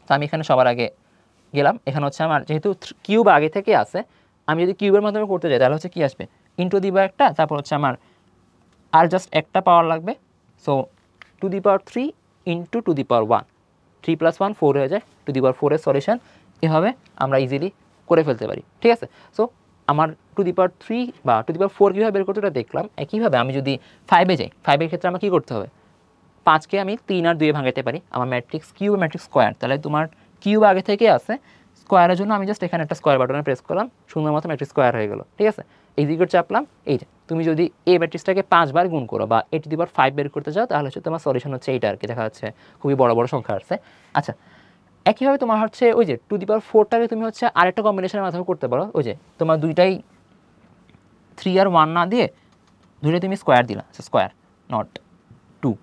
তো আমি এখানে সবার আগে গেলাম, এখানে হচ্ছে আমার যেহেতু কিউব আগে থেকে আছে, আমি যদি কিউবের মাধ্যমে করতে চাই তাহলে হচ্ছে কি আসবে, ইন্টু দিবা একটা, তারপর হচ্ছে আমার আর জাস্ট একটা পাওয়ার লাগবে। So two the power 3 into two the পাওয়ার 1, 3 + 1 4 হয়ে যায়, টু দি পাওয়ার 4 এর সলিউশন এভাবে আমরা ইজিলি করে ফেলতে পারি, ঠিক আছে? সো আমার টু দি পাওয়ার 3 বা টু দি পাওয়ার 4 কীভাবে বের করতে ওটা দেখলাম। একইভাবে আমি যদি 5-এ যাই, 5-এর ক্ষেত্রে আমার কী করতে হবে, 5কে আমি 3 আর 2-এ ভাঙাতে পারি, আমার ম্যাট্রিক্স কিউব ম্যাট্রিক্স স্কোয়ার, তাহলে তোমার কিউব আগে থেকে আছে, স্কোয়ারের জন্য আমি জাস্ট এখানে একটা স্কোয়ার বাটনে প্রেস করলাম, সুন্দরমতো ম্যাট্রিক্স স্কোয়ার হয়ে গেল, ঠিক আছে? এক্সিকিউট চাপলাম। এই যে তুমি যদি এই ম্যাট্রিক্সটাকে 5 বার গুণ করো বা এ টু দি পাওয়ার 5 বের করতে চাও, তাহলে হচ্ছে তোমার সলিউশন হচ্ছে এইটা আর কি, দেখা যাচ্ছে খুবই বড় বড় সংখ্যা আসছে। আচ্ছা, একইভাবে তোমার হচ্ছে ওই যে টু দি পাওয়ার 4টাকে তুমি হচ্ছে আরেকটা কম্বিনেশনের মাধ্যমে করতে পারো, ওই যে তোমার দুইটাই 3 আর 1 না দিয়ে দুইটা তুমি স্কোয়ার দিলা, স্কোয়ার নট 2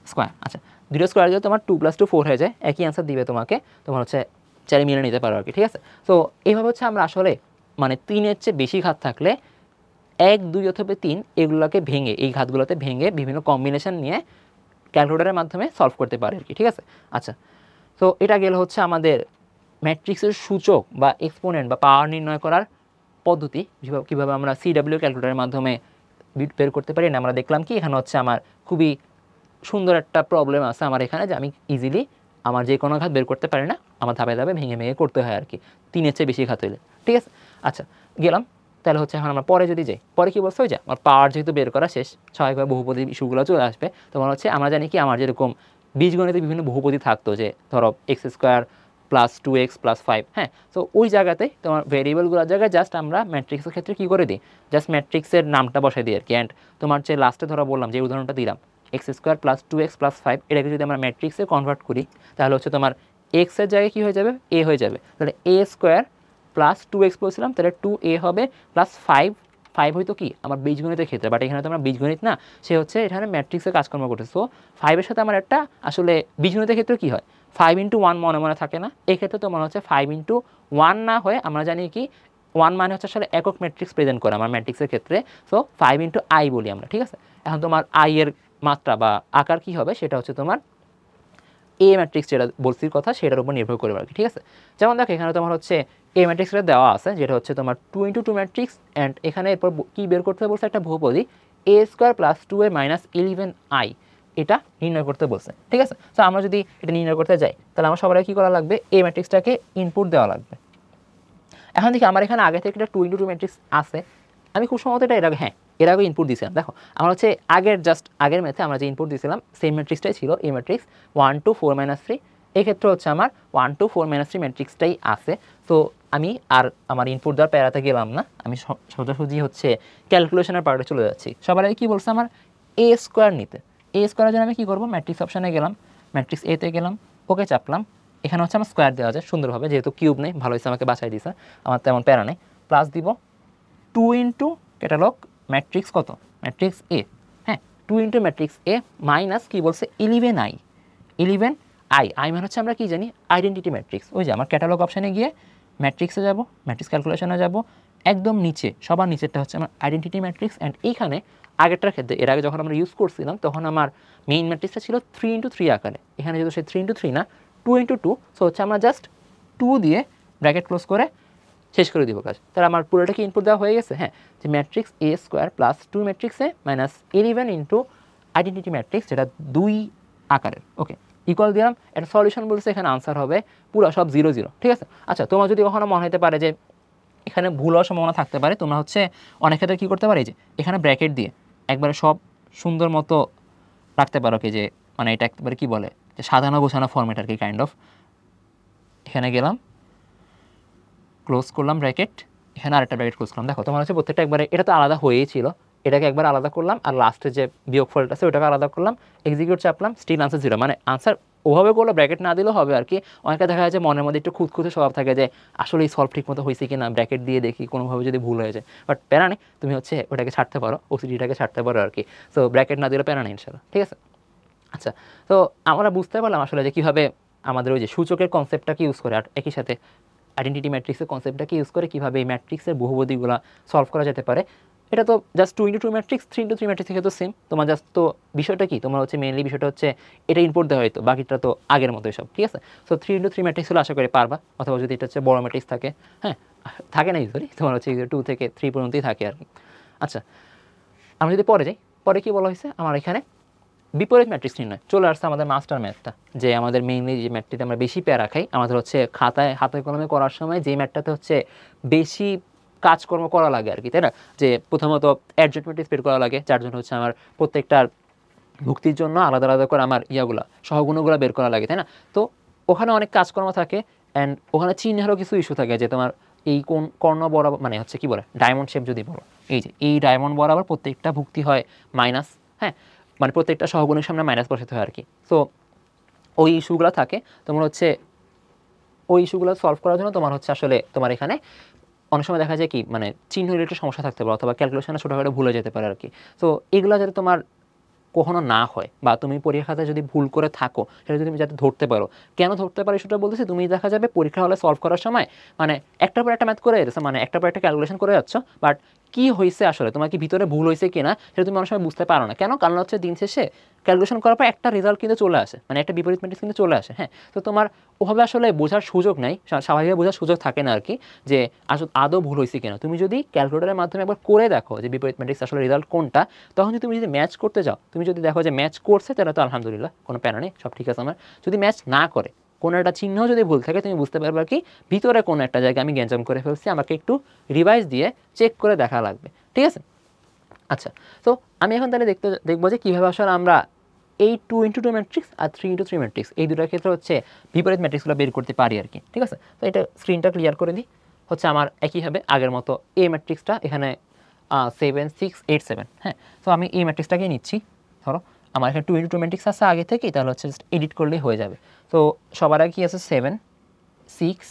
স্কোয়ার। আচ্ছা, দুটো স্কোয়ার দিলে তোমার 2 + 2 4 হয়ে যায়, একই অ্যান্সার দিবে তোমাকে, তোমার হচ্ছে চাইলে মিলে নিতে পারো আর কি, ঠিক আছে। সো এইভাবে হচ্ছে আমরা আসলে মানে 3-এর চেয়ে বেশি ঘাত থাকলে 1, 2 অথবা 3 এগুলোকে ভেঙে, এই ঘাতগুলোতে ভেঙে বিভিন্ন কম্বিনেশন নিয়ে ক্যালকুলেটরের মাধ্যমে সলভ করতে পারে আর কি, ঠিক আছে। আচ্ছা, তো এটা গেল হচ্ছে আমাদের ম্যাট্রিক্সের সূচক বা এক্সপোনেন্ট বা পাওয়ার নির্ণয় করার পদ্ধতি, কীভাবে আমরা সিডাব্লিউ ক্যালকুলেটরের মাধ্যমে বের করতে পারি। না আমরা দেখলাম কি এখানে হচ্ছে আমার খুবই সুন্দর একটা প্রবলেম আছে আমার এখানে, যে আমি ইজিলি আমার যে কোনো ঘাত বের করতে পারি না, আমার ধাপে ধাপে ভেঙে ভেঙে করতে হয় আর কি, 3-এর চেয়ে বেশি ঘাত হইলে, ঠিক আছে। আচ্ছা, গেলাম। তাহলে হচ্ছে এখন আমরা পরে যদি যাই, পরে কি বলছে, ওই যে আমার পাওয়ার যেহেতু বের করা শেষ, স্বাভাবিকভাবে বহুপদী ইস্যুগুলো চলে আসবে। তোমার হচ্ছে আমরা জানি কি আমার যেরকম বীজগণিতে বিভিন্ন বহুপদী থাকতো, যে ধরো x² + 2x + 5, হ্যাঁ। তো ওই জায়গাতে তোমার ভেরিয়েবলগুলোর জায়গায় জাস্ট আমরা ম্যাট্রিক্সের ক্ষেত্রে কী করে দিই, জাস্ট ম্যাট্রিক্সের নামটা বসাই দিই আর কি। অ্যান্ড তোমার যে লাস্টে ধরো বললাম যে উদাহরণটা দিলাম x² + 2x + 5, এটাকে যদি আমরা ম্যাট্রিক্সে কনভার্ট করি তাহলে হচ্ছে তোমার x এর জায়গায় কী হয়ে যাবে, a হয়ে যাবে। তাহলে a² + 2x বলছিলাম, তাহলে 2a হবে +5, 5 হয়তো কি আমার বীজগণিতের ক্ষেত্রে, বাট এখানে তো আমরা বীজগণিত না, সে হচ্ছে এখানে ম্যাট্রিক্সের কাজকর্ম করছে। সো 5-এর সাথে আমার একটা আসলে বীজগণিতের ক্ষেত্রে কী হয়, 5 × 1 মনে মনে থাকে না, এক্ষেত্রে তোমার হচ্ছে 5 × 1 না হয়ে আমরা জানি কি 1 মানে হচ্ছে আসলে একক ম্যাট্রিক্স প্রেজেন্ট করে আমার ম্যাট্রিক্সের ক্ষেত্রে। সো 5 × i বলি আমরা, ঠিক আছে। এখন তোমার i এর মাত্রা বা আকার কি হবে সেটা হচ্ছে তোমার এ ম্যাট্রিক্স যেটা বলছি কথা সেটার উপর নির্ভর করে আর কি, ঠিক আছে। যেমন দেখো এখানে তোমার হচ্ছে এ ম্যাট্রিক্সটা দেওয়া আছে, যেটা হচ্ছে তোমার 2 × 2 ম্যাট্রিক্স। অ্যান্ড এখানে এরপর কি বের করতে বলছে, একটা বহুপদী a² + 2a - 11i, এটা নির্ণয় করতে বলছে, ঠিক আছে। তো আমরা যদি এটা নির্ণয় করতে যাই তাহলে আমার সবার কী করা লাগবে, এই ম্যাট্রিক্সটাকে ইনপুট দেওয়া লাগবে। এখন দেখি আমার এখানে আগে থেকে একটা 2 × 2 ম্যাট্রিক্স আছে, আমি খুব সম্ভবত এটা এর আগে ইনপুট দিয়েছিলাম। দেখো আমার হচ্ছে আগের ম্যাথে আমরা যে ইনপুট দিয়েছিলাম সেম ম্যাট্রিক্সটাই ছিল, এই ম্যাট্রিক্স 1 2 4 - 3, এই ক্ষেত্রে হচ্ছে আমার 1 2 4 - 3 ম্যাট্রিক্সটাই আছে। তো আমি আর আমার ইনপুট দেওয়ার প্যারাতে গেলাম না, আমি সোজাসুজি হচ্ছে ক্যালকুলেশনের পার্টে চলে যাচ্ছি। সবার আগে কী বলছে আমার a² নিতে, a² জন্য আমি কী করবো, ম্যাট্রিক্স অপশানে গেলাম, ম্যাট্রিক্স এতে গেলাম, ওকে চাপলাম। এখানে হচ্ছে আমার স্কোয়ার দেওয়া যায় সুন্দরভাবে, যেহেতু কিউব নেই, ভালো হয়েছে আমাকে বাঁচাই দিছে, আমার তেমন প্যারা নেই। প্লাস দিব 2 × ক্যাটালগ ম্যাট্রিক্স কত, ম্যাট্রিক্স এ, হ্যাঁ 2 × ম্যাট্রিক্স এ মাইনাস কী বলছে 11i, 11i, মানে হচ্ছে আমরা কি জানি আইডেন্টিটি ম্যাট্রিক্স। ওই যে আমার ক্যাটালগ অপশানে গিয়ে ম্যাট্রিক্সে যাব, ম্যাট্রিক্স ক্যালকুলেশনে যাব, একদম নিচে সবার নিচেরটা হচ্ছে আমার আইডেন্টিটি ম্যাট্রিক্স। অ্যান্ড এইখানে আগেরটার ক্ষেত্রে এর আগে যখন আমরা ইউজ করছিলাম তখন আমার মেইন ম্যাট্রিক্সটা ছিল 3 × 3 আকারে, এখানে যেহেতু সে 3 × 3 না 2 × 2, সো হচ্ছে আমরা জাস্ট 2 দিয়ে ব্র্যাকেট ক্লোজ করে শেষ করে দিব কাজ। তাহলে আমার পুরোটা কি ইনপুট দেওয়া হয়ে গেছে, হ্যাঁ, যে ম্যাট্রিক্স a² + 2 ম্যাট্রিক্সে -11 × আইডেন্টিটি ম্যাট্রিক্স, যেটা 2 আকারের। ওকে, ইকুয়াল দিলাম, একটা সলিউশন বলছে, এখানে আনসার হবে পুরো সব 0 0, ঠিক আছে। আচ্ছা, তোমার যদি কখনো মনে হতে পারে যে এখানে ভুল হওয়ার সম্ভাবনা থাকতে পারে, তোমরা হচ্ছে অনেক ক্ষেত্রে কী করতে পারে, যে এখানে ব্র্যাকেট দিয়ে একবারে সব সুন্দর মতো রাখতে পারো, কি যে মানে এটা একবারে কী বলে যে সাজানো গোছানো ফর্মেট আর কি, কাইন্ড অফ। এখানে গেলাম, ক্লোজ করলাম ব্র্যাকেট, এখানে আরেকটা ব্র্যাকেট ক্লোজ করলাম। দেখো তোমার হচ্ছে প্রত্যেকটা একবারে, এটা তো আলাদা হয়েই ছিল, এটাকে একবার আলাদা করলাম, আর লাস্টে যে বিয়োগফলটা আছে ওটাকে আলাদা করলাম, এক্সিকিউট চাপলাম, স্টিল আনসার 0। মানে আনসার ওভাবে করলে ব্র্যাকেট না দিলেও হবে আর কি। অনেকে দেখা যায় যে মনের মধ্যে একটু খুঁতখুঁতে স্বভাব থাকে, যে আসলে এই সলভ ঠিক মতো হয়েছে কি না, ব্র্যাকেট দিয়ে দেখি কোনোভাবে যদি ভুল হয়ে যায়, বাট প্যারা নেই, তুমি হচ্ছে ওটাকে ছাড়তে পারো, ওসিডিটাকে ছাড়তে পারো আর কি। সো ব্র্যাকেট না দিলে প্যারা নেই ইনশাল্লাহ, ঠিক আছে। আচ্ছা, তো আমরা বুঝতে পারলাম আসলে যে কীভাবে আমাদের ওই যে সূচকের কনসেপ্টটাকে ইউজ করে, আর একই সাথে আইডেন্টিটি ম্যাট্রিক্সের কনসেপ্টটাকে ইউজ করে কীভাবে এই ম্যাট্রিক্সের বহুপদীগুলো সলভ করা যেতে পারে। এটা তো জাস্ট 2 × 2 ম্যাট্রিক্স, 3 × 3 ম্যাট্রিক্স থেকে তো সেম। তোমার জাস্ট তো বিষয়টা কি, তোমার হচ্ছে মেইনলি বিষয়টা হচ্ছে এটা ইনপুট দেওয়া হয়তো, বাকিটা তো আগের মতোই সব, ঠিক আছে। সো 3 × 3 ম্যাট্রিক্স হলে আশা করি পারবা, অথবা যদি এটা হচ্ছে বড় ম্যাট্রিক্স থাকে, হ্যাঁ থাকে না ইউজুয়ালি, তোমার হচ্ছে 2 থেকে 3 পর্যন্তই থাকে আর কি। আচ্ছা, আমরা যদি পরে যাই, পরে কি বলা হয়েছে আমার এখানে বিপরীত ম্যাট্রিক্স নির্ণয় চলে আসছে আমাদের মাস্টার ম্যাথটা, যে আমাদের মেইনলি যে ম্যাথটিতে আমরা বেশি প্যারা খাই, আমাদের হচ্ছে হাতে কলমে করার সময় যে ম্যাথটাতে হচ্ছে বেশি কাজকর্ম করা লাগে আর কি, তাই না। যে প্রথমত অ্যাডজয়েন্ট ম্যাট্রিক্স বের করা লাগে, যার জন্য হচ্ছে আমার প্রত্যেকটার ভুক্তির জন্য আলাদা আলাদা করে আমার সহগুণগুলো বের করা লাগে, তাই না। তো ওখানে অনেক কাজকর্ম থাকে, অ্যান্ড ওখানে চিহ্নেরও কিছু ইস্যু থাকে, যে তোমার এই কোন কর্ণ বরাবর, মানে হচ্ছে কি বলে ডায়মন্ড শেপ যদি বলো, এই যে এই ডায়মন্ড বরাবর প্রত্যেকটা ভুক্তি হয় মাইনাস, হ্যাঁ, মানে প্রত্যেকটা সহগুণের সামনে মাইনাস বসাতে হয় আর কি। সো ওই ইস্যুগুলো থাকে, তোমার হচ্ছে ওই ইস্যুগুলো সলভ করার জন্য তোমার হচ্ছে আসলে তোমার এখানে অনেক সময় দেখা যায় কি মানে চিহ্ন রিলেটেড সমস্যা থাকতে পারে অথবা ক্যালকুলেশনে ছোটোখাটো ভুলে যেতে পারে আর কি। তো এগুলো যাতে তোমার কখনো না হয় বা তুমি পরীক্ষা খাতায় যদি ভুল করে থাকো সেটা যদি তুমি যাতে ধরতে পারো। কেন ধরতে পারো সেটা বলতেছি, তুমি দেখা যাবে পরীক্ষা হলে সলভ করার সময় মানে একটার পর একটা ম্যাথ করে যাচ্ছে, মানে একটার পর একটা ক্যালকুলেশন করে যাচ্ছ, বাট কি হয়েছে আসলে তোমার কি ভিতরে ভুল হয়েছে কিনা সেটা তুমি অনেক সময় বুঝতে পারো না। কেন? কারণ হচ্ছে দিন শেষে ক্যালকুলেশন করার পর একটা রেজাল্ট কিন্তু চলে আসে, মানে একটা বিপরীত ম্যাট্রিক্স কিন্তু চলে আসে। হ্যাঁ, তো তোমার ওভাবে আসলে বোঝার সুযোগ নাই, স্বাভাবিকভাবে বোঝার সুযোগ থাকে না আর কি, যে আসলে আদৌ ভুল হয়েছে কিনা। তুমি যদি ক্যালকুলেটরের মাধ্যমে একবার করে দেখো যে বিপরীত ম্যাট্রিক্স আসলে রেজাল্ট কোনটা, তখন তুমি যদি ম্যাচ করতে যাও, তুমি যদি দেখো যে ম্যাচ করছে তাহলে তো আলহামদুলিল্লাহ, কোনো প্যারা নেই, সব ঠিক আছে আমার। যদি ম্যাচ না করে, কোনো একটা চিহ্ন যদি ভুল থাকে, তুমি বুঝতে পারবে কি ভিতরে কোনো একটা জায়গায় আমি গ্যাঞ্জাম করে ফেলছি, আমাকে একটু রিভাইজ দিয়ে চেক করে দেখা লাগবে। ঠিক আছে? আচ্ছা, তো আমি এখন তাহলে দেখবো যে কীভাবে আসলে আমরা এই 2x2 ম্যাট্রিক্স আর 3x3 ম্যাট্রিক্স এই দুটোর ক্ষেত্রে হচ্ছে বিপরীত ম্যাট্রিক্সগুলো বের করতে পারি আর কি। ঠিক আছে? তো এটা স্ক্রিনটা ক্লিয়ার করে দিই। হচ্ছে আমার একইভাবে আগের মতো এই ম্যাট্রিক্সটা এখানে 7 6 8 7। হ্যাঁ, তো আমি এই ম্যাট্রিক্সটাকে নিচ্ছি। ধরো আমার এখানে 2x2 ম্যাট্রিক্স আছে আগে থেকেই, তাহলে হচ্ছে এডিট করলেই হয়ে যাবে। তো সবার আগে কি আছে 7 6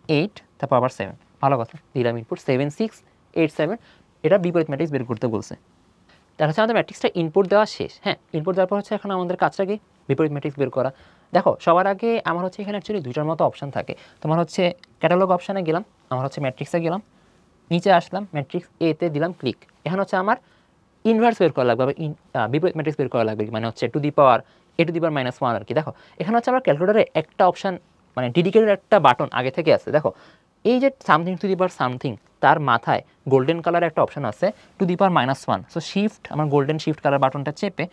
8, তারপর আবার 7। ভালো কথা, দিলাম ইনপুট 7 6 8 7, এটা বিপরীত ম্যাট্রিক্স বের করতে বলছে। দেখা যাচ্ছে আমাদের ম্যাট্রিক্সটা ইনপুট দেওয়া শেষ। হ্যাঁ, ইনপুট দেওয়ার পর হচ্ছে এখন আমাদের কাজটা কি বিপরীত ম্যাট্রিক্স বের করা। দেখো সবার আগে আমার হচ্ছে এখানে অ্যাকচুয়ালি দুইটার মতো অপশন থাকে। তোমার হচ্ছে ক্যাটালগ অপশানে গেলাম, আমার হচ্ছে ম্যাট্রিক্সে গেলাম, নিচে আসলাম, ম্যাট্রিক্স এতে দিলাম ক্লিক। এখন হচ্ছে আমার ইনভার্স বের করা লাগবে, বিপরীত ম্যাট্রিক্স বের করা লাগবে, মানে হচ্ছে টু দি পাওয়ার -1 আর কি। দেখো এখানে হচ্ছে আমার ক্যালকুলেটারে একটা অপশান মানে ডেডিকেটেড একটা বাটন আগে থেকে আছে। দেখো এই যে something to the power something, তার মাথায় গোল্ডেন কালারের একটা অপশন আছে two the power -1। So shift, আমার গোল্ডেন শিফট কালার বাটনটা চেপে,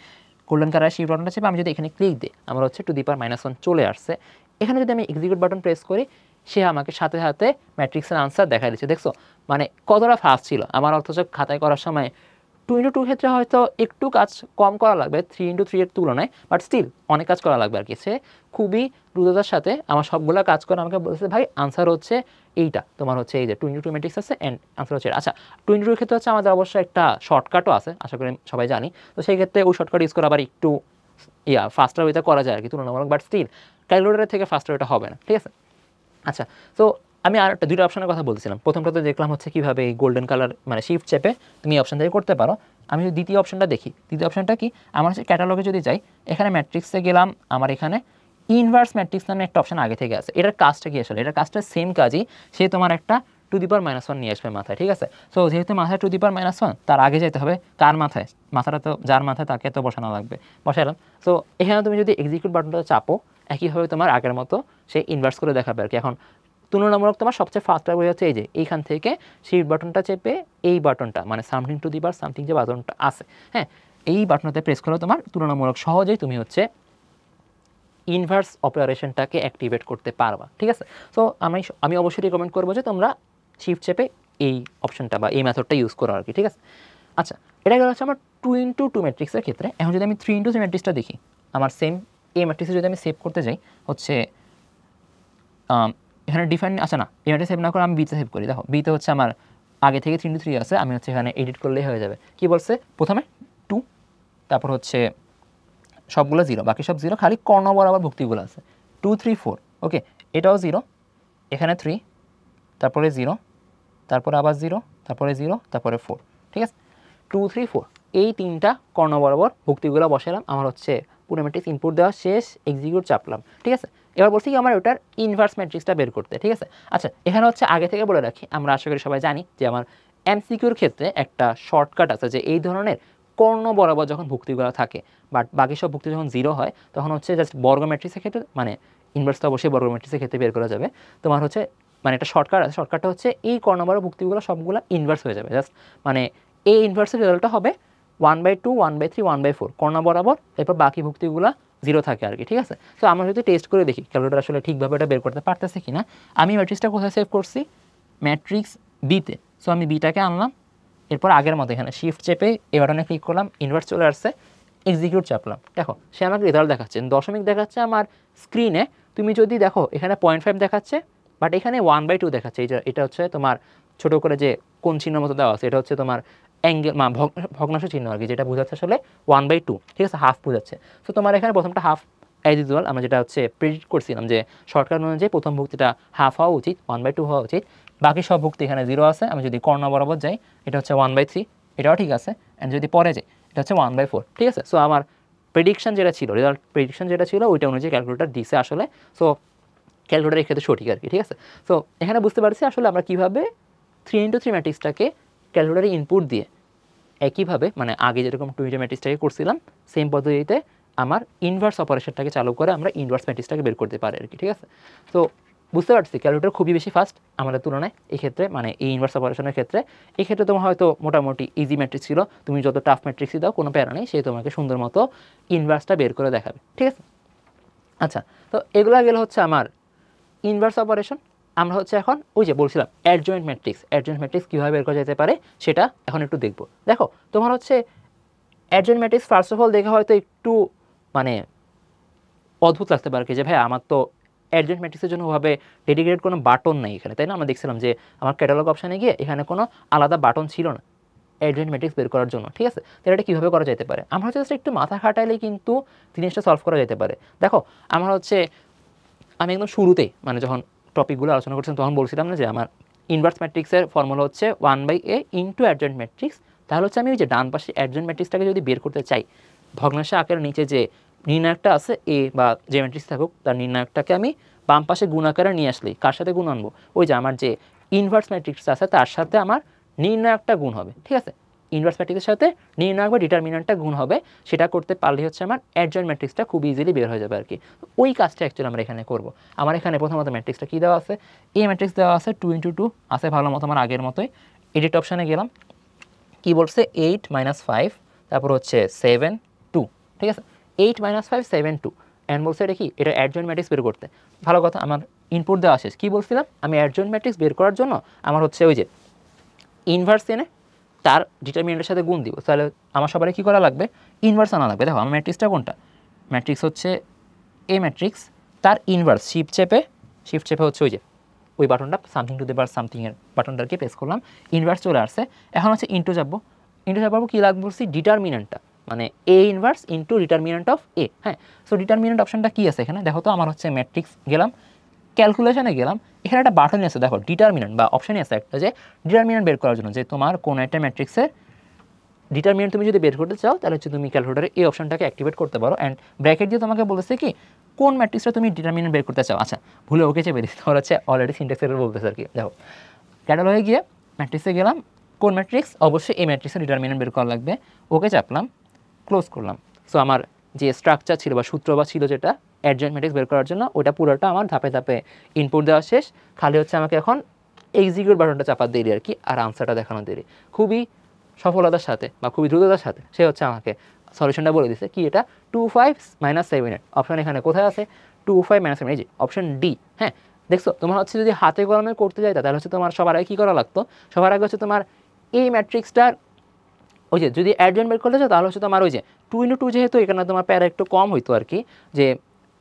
গোল্ডেন কালার শিফট বাটনটা চেপে আমি যদি এখানে ক্লিক দিই, আমার হচ্ছে টু দি পাওয়ার -1 চলে আসছে। এখানে যদি আমি এক্সিকিউট বাটন প্রেস করি, সে আমাকে সাথে সাথে ম্যাট্রিক্সের আনসার দেখা দিচ্ছে। দেখছো মানে কতটা ফাস্ট ছিল আমার, অথচ খাতায় করার সময় 2x2 ক্ষেত্রে হয়তো একটু কাজ কম করা লাগবে 3x3 এর তুলনায়, বাট স্টিল অনেক কাজ করা লাগবে আর কি। সে খুবই দ্রুততার সাথে আমার সবগুলো কাজ করে আমাকে বলছে ভাই আনসার হচ্ছে এইটা, তোমার হচ্ছে এই যে 2x2 ম্যাট্রিক্স আছে অ্যান্ড আনসার হচ্ছে। আচ্ছা, 2x2 এর ক্ষেত্রে হচ্ছে আমাদের অবশ্যই একটা শর্টকাটও আছে, আশা করি সবাই জানি। তো সেই ক্ষেত্রে ওই শর্টকাট ইউজ করে আবার একটু ফাস্টার ওয়েতে করা যায় আর কি তুলনামূলক, বাট স্টিল ক্যালকুলেটরের থেকে ফাস্টার ওয়েটা হবে না। ঠিক আছে? আচ্ছা, তো আমি আর একটা দুটো অপশনের কথা বলছিলাম। প্রথমটা তো দেখলাম হচ্ছে কীভাবে এই গোল্ডেন কালার মানে শিফট চেপে তুমি অপশন থেকে করতে পারো। আমি যদি দ্বিতীয় অপশনটা দেখি, দ্বিতীয় অপশনটা কি, আমার হচ্ছে ক্যাটালগে যদি যাই, এখানে ম্যাট্রিক্সে গেলাম, আমার এখানে ইনভার্স ম্যাট্রিক্স নামে একটা অপশন আগে থেকে আছে। এটার কাজটা কি আসলে? এটার কাজটা সেম কাজই, সে তোমার একটা টু দি পাওয়ার -1 নিয়ে আসবে মাথায়। ঠিক আছে? সো যেহেতু মাথায় টু দি পাওয়ার -1, তার আগে যেতে হবে কার মাথায়? মাথাটা তো যার মাথায় তাকে তো বসানো লাগবে, বসাইলাম। সো এখানে তুমি যদি এক্সিকিউট বাটনটা চাপো, একইভাবে তোমার আগের মতো সে ইনভার্স করে দেখাবে আর কি। এখন তুলনামূলক তোমার সবচেয়ে ফাস্টার ওয়ে হচ্ছে এই যে এইখান থেকে শিফট বাটনটা চেপে এই বাটনটা মানে something to the power something যে বাটনটা আছে, হ্যাঁ, এই বাটনটাতে প্রেস করলে তোমার তুলনামূলক সহজেই তুমি হচ্ছে ইনভার্স অপারেশনটাকে অ্যাক্টিভেট করতে পারবা। ঠিক আছে? সো আমি অবশ্যই রিকমেন্ড করবো যে তোমরা শিফট চেপে এই অপশনটা বা এই মেথডটা ইউজ করো আর কি। ঠিক আছে? আচ্ছা, এটা গেল হচ্ছে আমার 2x2 ম্যাট্রিক্সের ক্ষেত্রে। এখন যদি আমি 3x3 ম্যাট্রিক্সটা দেখি, আমার সেম এই ম্যাট্রিক্সে যদি আমি সেভ করতে যাই, হচ্ছে এখানে ডিফাইন, আচ্ছা না, এখানে সেভ না করে আমি বিতে সেভ করি। দেখো বিতে হচ্ছে আমার আগে থেকে 3x3 আছে, আমি হচ্ছে এখানে এডিট করলেই হয়ে যাবে। কি বলছে? প্রথমে 2, তারপর হচ্ছে সবগুলো 0, বাকি সব 0, খালি কর্ণ বরাবর ভুক্তিগুলো আছে 2 3 4। ওকে, এটাও 0, এখানে 3, তারপরে 0, তারপরে আবার 0, তারপরে 0, তারপরে 4। ঠিক আছে? 2 3 4 এই তিনটা কর্ণ বরাবর ভুক্তিগুলো বসালাম। আমার হচ্ছে পুরো ম্যাট্রিক্স ইনপুট দেওয়া শেষ, এক্সিকিউট চাপলাম। ঠিক আছে? এবার বলছি কি আমার ওটার ইনভার্স ম্যাট্রিক্সটা বের করতে। ঠিক আছে? আচ্ছা, এখানে হচ্ছে আগে থেকে বলে রাখি, আমরা আশা করি সবাই জানি যে আমার এমসিকিউর ক্ষেত্রে একটা শর্টকাট আছে, যে এই ধরনের কর্ণ বরাবর যখন ভুক্তিগুলো থাকে বাট বাকি সব ভুক্তি যখন 0 হয়, তখন হচ্ছে জাস্ট বর্গ ম্যাট্রিক্সের ক্ষেত্রে, মানে ইনভার্স তো অবশ্যই বর্গ ম্যাট্রিক্সের ক্ষেত্রে বের করা যাবে। তোমার হচ্ছে মানে একটা শর্টকাট আছে, শর্টকাটটা হচ্ছে এই কর্ণ বরাবর ভুক্তিগুলো সবগুলো ইনভার্স হয়ে যাবে। জাস্ট মানে এই ইনভার্সের রেজাল্টটা হবে 1/2 1/3 1/4 কর্ণ বরাবর, এরপর বাকি ভুক্তিগুলো 0 থাকে আর কি। ঠিক আছে? তো আমরা যদি টেস্ট করে দেখি ক্যালকুলেটর আসলে ঠিকভাবে এটা বের করতে পারতেছে কিনা। আমি ম্যাট্রিক্সটা কোথায় সেভ করছি? ম্যাট্রিক্স বিতে। সো আমি বিটাকে আনলাম, এরপর আগের মতো এখানে শিফট চেপে এই বাটনে ক্লিক করলাম, ইনভার্স চলে আসছে, এক্সিকিউট চাপলাম। দেখো সে আমাকে রেজাল্ট দেখাচ্ছে, দশমিক দেখাচ্ছে আমার স্ক্রিনে। তুমি যদি দেখো এখানে 0.5 দেখাচ্ছে, বাট এখানে 1/2 দেখাচ্ছে। এটা হচ্ছে তোমার ছোট করে যে কোন চিহ্নের মতো দেওয়া আছে, এটা হচ্ছে তোমার অ্যাঙ্গেল ভগ্নাংশ চিহ্ন আর কি, যেটা বোঝাচ্ছে আসলে 1/2। ঠিক আছে? হাফ বোঝাচ্ছে। সো তোমার এখানে প্রথমটা হাফ অ্যাজ ইউজুয়াল আমরা যেটা হচ্ছে প্রেডিক্ট করছিলাম যে শর্টকাট অনুযায়ী প্রথম ভুক্তিটা হাফ হওয়া উচিত, 1/2 হওয়া উচিত, বাকি সব ভুক্তি এখানে 0 আছে। আমি যদি কর্ণ বরাবর যাই এটা হচ্ছে 1/3, এটাও ঠিক আছে। অ্যান্ড যদি পরে যাই এটা হচ্ছে 1/4, ঠিক আছে। সো আমার প্রেডিকশন যেটা ছিল, রেজাল্ট প্রেডিকশন যেটা ছিল ওইটা অনুযায়ী ক্যালকুলেটর দিছে আসলে। সো ক্যালকুলেটর এক্ষেত্রে সঠিক আর কি, ঠিক আছে। সো এখানে বুঝতে পারছি আসলে আমরা কীভাবে 3x3 ম্যাট্রিক্সটাকে ক্যালকুলেটরে ইনপুট দিয়ে একইভাবে মানে আগে যেরকম 2 ম্যাট্রিক্সটাকে করছিলাম সেম পদ্ধতিতে আমার ইনভার্স অপারেশনটাকে চালু করে আমরা ইনভার্স ম্যাট্রিক্সটাকে বের করতে পারি আর কি, ঠিক আছে। তো বুঝতে পারছি ক্যালকুলেটর খুবই বেশি ফাস্ট আমাদের তুলনায় এই ক্ষেত্রে, মানে এই ইনভার্স অপারেশনের ক্ষেত্রে। এই ক্ষেত্রে তোমার হয়তো মোটামুটি ইজি ম্যাট্রিক্স ছিল, তুমি যত টাফ ম্যাট্রিক্সই দাও কোনো প্যারা নেই, সে তোমাকে সুন্দর মতো ইনভার্সটা বের করে দেখাবে, ঠিক আছে। আচ্ছা, তো এগুলো গেলে হচ্ছে আমার ইনভার্স অপারেশন। আমরা হচ্ছে এখন ওই যে বলছিলাম অ্যাডজয়েন্ট ম্যাট্রিক্স কীভাবে বের করা যেতে পারে সেটা এখন একটু দেখবো। দেখো তোমার হচ্ছে adjoint matrix first of all দেখে হয়তো একটু মানে অদ্ভুত লাগতে পারে কি যে ভাই আমার তো অ্যাডজয়েন্ট ম্যাট্রিক্সের জন্য ওভাবে ডেডিকেটেড কোনো বাটন নেই এখানে, তাই না? আমরা দেখছিলাম যে আমার ক্যাটালগ অপশানে গিয়ে এখানে কোনো আলাদা বাটন ছিল না অ্যাডজয়েন্ট ম্যাট্রিক্স বের করার জন্য, ঠিক আছে। তাহলে এটা কীভাবে করা যেতে পারে? আমরা হচ্ছে একটু মাথা খাটাইলেই কিন্তু জিনিসটা সলভ করা যেতে পারে। দেখো আমার হচ্ছে আমি একদম শুরুতেই মানে যখন টপিকগুলো আলোচনা করছিলাম তখন বলছিলাম না যে আমার ইনভার্স ম্যাট্রিক্সের ফর্মুলা হচ্ছে 1/a ইন্টু অ্যাডজয়েন্ট ম্যাট্রিক্স। তাহলে হচ্ছে আমি ওই যে ডান পাশে অ্যাডজয়েন্ট ম্যাট্রিক্সটাকে যদি বের করতে চাই, ভগ্নাংশ আকারের নিচে যে নির্ণায়কটা আছে এ বা যে ম্যাট্রিক্স থাকুক তার নির্ণায়কটাকে আমি বাম পাশে গুণ আকারে নিয়ে আসলেই কার সাথে গুণ আনবো? ওই যে আমার যে ইনভার্স ম্যাট্রিক্স আছে তার সাথে আমার নির্ণায়কটা গুণ হবে, ঠিক আছে। ইনভার্স ম্যাট্রিক্সের সাথে নির্ণায়ক বা ডিটারমিনেন্টটা গুণ হবে, সেটা করতে পারলে হচ্ছে আমার অ্যাডজয়েন্ট ম্যাট্রিক্সটা খুব ইজিলি বের হয়ে যাবে আর কি। ওই কাজটা অ্যাকচুয়ালি আমরা এখানে করব। আমার এখানে প্রথমত ম্যাট্রিক্সটা কী দেওয়া আছে? এই ম্যাট্রিক্স দেওয়া আছে 2 × 2 আছে ভালো মতো আমার আগের মতোই। এডিট অপশানে গেলাম, কী বলছে 8 - 5 তারপর হচ্ছে 7 2, ঠিক আছে। 8 - 5 7 2 অ্যান্ড বলছে এটা কি? এটা অ্যাডজয়েন্ট ম্যাট্রিক্স বের করতে। ভালো কথা, আমার ইনপুট দেওয়া শেষ। কী বলছিলাম? আমি অ্যাডজয়েন্ট ম্যাট্রিক্স বের করার জন্য আমার হচ্ছে ওই যে ইনভার্স এনে তার ডিটারমিনেন্টের সাথে গুণ দিব। তাহলে আমার সবারই কী করা লাগবে? ইনভার্স আনা লাগবে। দেখো আমার ম্যাট্রিক্সটা কোনটা? ম্যাট্রিক্স হচ্ছে এ ম্যাট্রিক্স, তার ইনভার্স শিফট চেপে হচ্ছে ওই যে ওই বাটনটা something to the power something এর বাটনটাকে প্রেস করলাম, ইনভার্স চলে আসছে। এখন হচ্ছে ইন্টু যাবো কী লাগবে বলছি? ডিটারমিনেন্টটা, মানে A inverse into determinant of এ। হ্যাঁ, সো ডিটারমিনেন্ট অপশনটা কী আছে এখানে? দেখো তো আমার হচ্ছে ম্যাট্রিক্স গেলাম, ক্যালকুলেশনে গেলাম, এখানে একটা বাটনই আছে দেখো ডিটারমিনেন্ট বা অপশানই আছে একটা যে ডিটারমিনেন্ট বের করার জন্য, যে তোমার কোন একটা ম্যাট্রিক্সের ডিটারমিনেন্ট তুমি যদি বের করতে চাও তাহলে হচ্ছে তুমি ক্যালকুলেটরে এই অপশনটাকে অ্যাক্টিভেট করতে পারো। অ্যান্ড ব্র্যাকেট দিয়ে তোমাকে বলেছে কি কোন ম্যাট্রিক্সটা তুমি ডিটারমিনেন্ট বের করতে চাও। আচ্ছা, ভুলে ওকে চেপে দিচ্ছি, তোমার হচ্ছে অলরেডি সিনট্যাক্স এরর বলতেছে আর কি। দেখো ক্যাটালগে গিয়ে ম্যাট্রিক্সে গেলাম, কোন ম্যাট্রিক্স? অবশ্যই এই ম্যাট্রিক্সের ডিটারমিনেন্ট বের করা লাগবে। ওকে চাপলাম, ক্লোজ করলাম। সো আমার যে স্ট্রাকচার ছিল বা সূত্র বা ছিল যেটা অ্যাডজয়েন্ট ম্যাট্রিক্স বের করার জন্য, ওটা পুরোটা আমার ধাপে ধাপে ইনপুট দেওয়া শেষ। খালি হচ্ছে আমাকে এখন এক্সিকিউট বাটনটা চাপার দেরি আর কি, আর আনসারটা দেখানো দেরি। খুবই সফলতার সাথে বা খুবই দ্রুততার সাথে সে হচ্ছে আমাকে সলিউশনটা বলে দিচ্ছে। কি এটা? 25 - 7 অপশন এখানে কোথায় আছে? 25 - 7, এই যে অপশন ডি। হ্যাঁ, দেখছো তোমার হচ্ছে যদি হাতে কলমে করতে যাই তাহলে হচ্ছে তোমার সবার আগে কী করা লাগতো? সবার আগে হচ্ছে তোমার এই ম্যাট্রিক্সটার ওই যে যদি অ্যাডজয়েন্ট বের করতে চাও তাহলে হচ্ছে তোমার ওই যে 2 × 2 যেহেতু এখানে তোমার প্যারা একটু কম হইতো আর কি, যে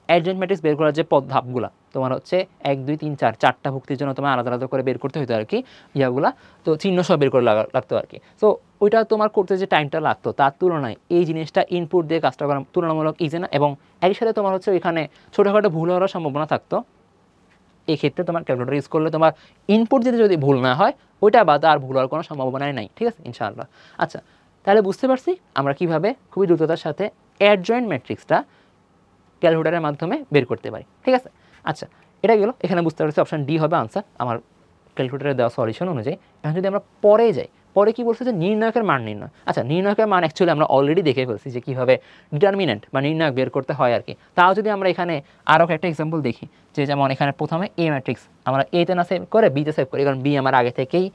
অ্যাডজয়েন্ট ম্যাট্রিক্স বের করার যে ধাপগুলা তোমার হচ্ছে 1 2 3 4 চারটা ভুক্তির জন্য তোমার আলাদা আলাদা করে বের করতে হতো আর কি ইয়াগুলা, তো চিহ্ন সব বের করে লাগতো আর কি। সো ওইটা তোমার করতে যে টাইমটা লাগতো তার তুলনায় এই জিনিসটা ইনপুট দিয়ে কাজটা করা তুলনামূলক ইজি না, এবং একই সাথে তোমার হচ্ছে ওইখানে ছোটোখাটো ভুল হওয়ার সম্ভাবনা থাকতো। এই ক্ষেত্রে তোমার ক্যালকুলেটর ইউজ করলে তোমার ইনপুট দিতে যদি ভুল না হয় ওইটা বাদে আর ভুল হওয়ার কোনো সম্ভাবনাই নাই, ঠিক আছে ইনশাআল্লাহ। আচ্ছা, তাহলে বুঝতে পারছি আমরা কীভাবে খুবই দ্রুততার সাথে অ্যাডজয়েন্ট ম্যাট্রিক্সটা ক্যালকুলেটরের মাধ্যমে বের করতে পারি, ঠিক আছে। আচ্ছা, এটা গেল, এখানে বুঝতে পারছি অপশন ডি হবে আনসার আমার ক্যালকুলেটরে দেওয়া সলিউশন অনুযায়ী। এখন যদি আমরা পরে যাই, পরে কি বলছে যে নির্ণায়কের মান নির্ণয়। আচ্ছা, নির্ণায়কের মান অ্যাকচুয়ালি আমরা অলরেডি দেখে ফেলছি যে কীভাবে ডিটারমিনেন্ট বা নির্ণায়ক বের করতে হয় আর কি। তাও যদি আমরা এখানে আরও একটা এক্সাম্পল দেখি, যে যেমন এখানে প্রথমে এ ম্যাট্রিক্স আমরা এতে না সেভ করে বিতে সেভ করি, কারণ বি আমার আগে থেকেই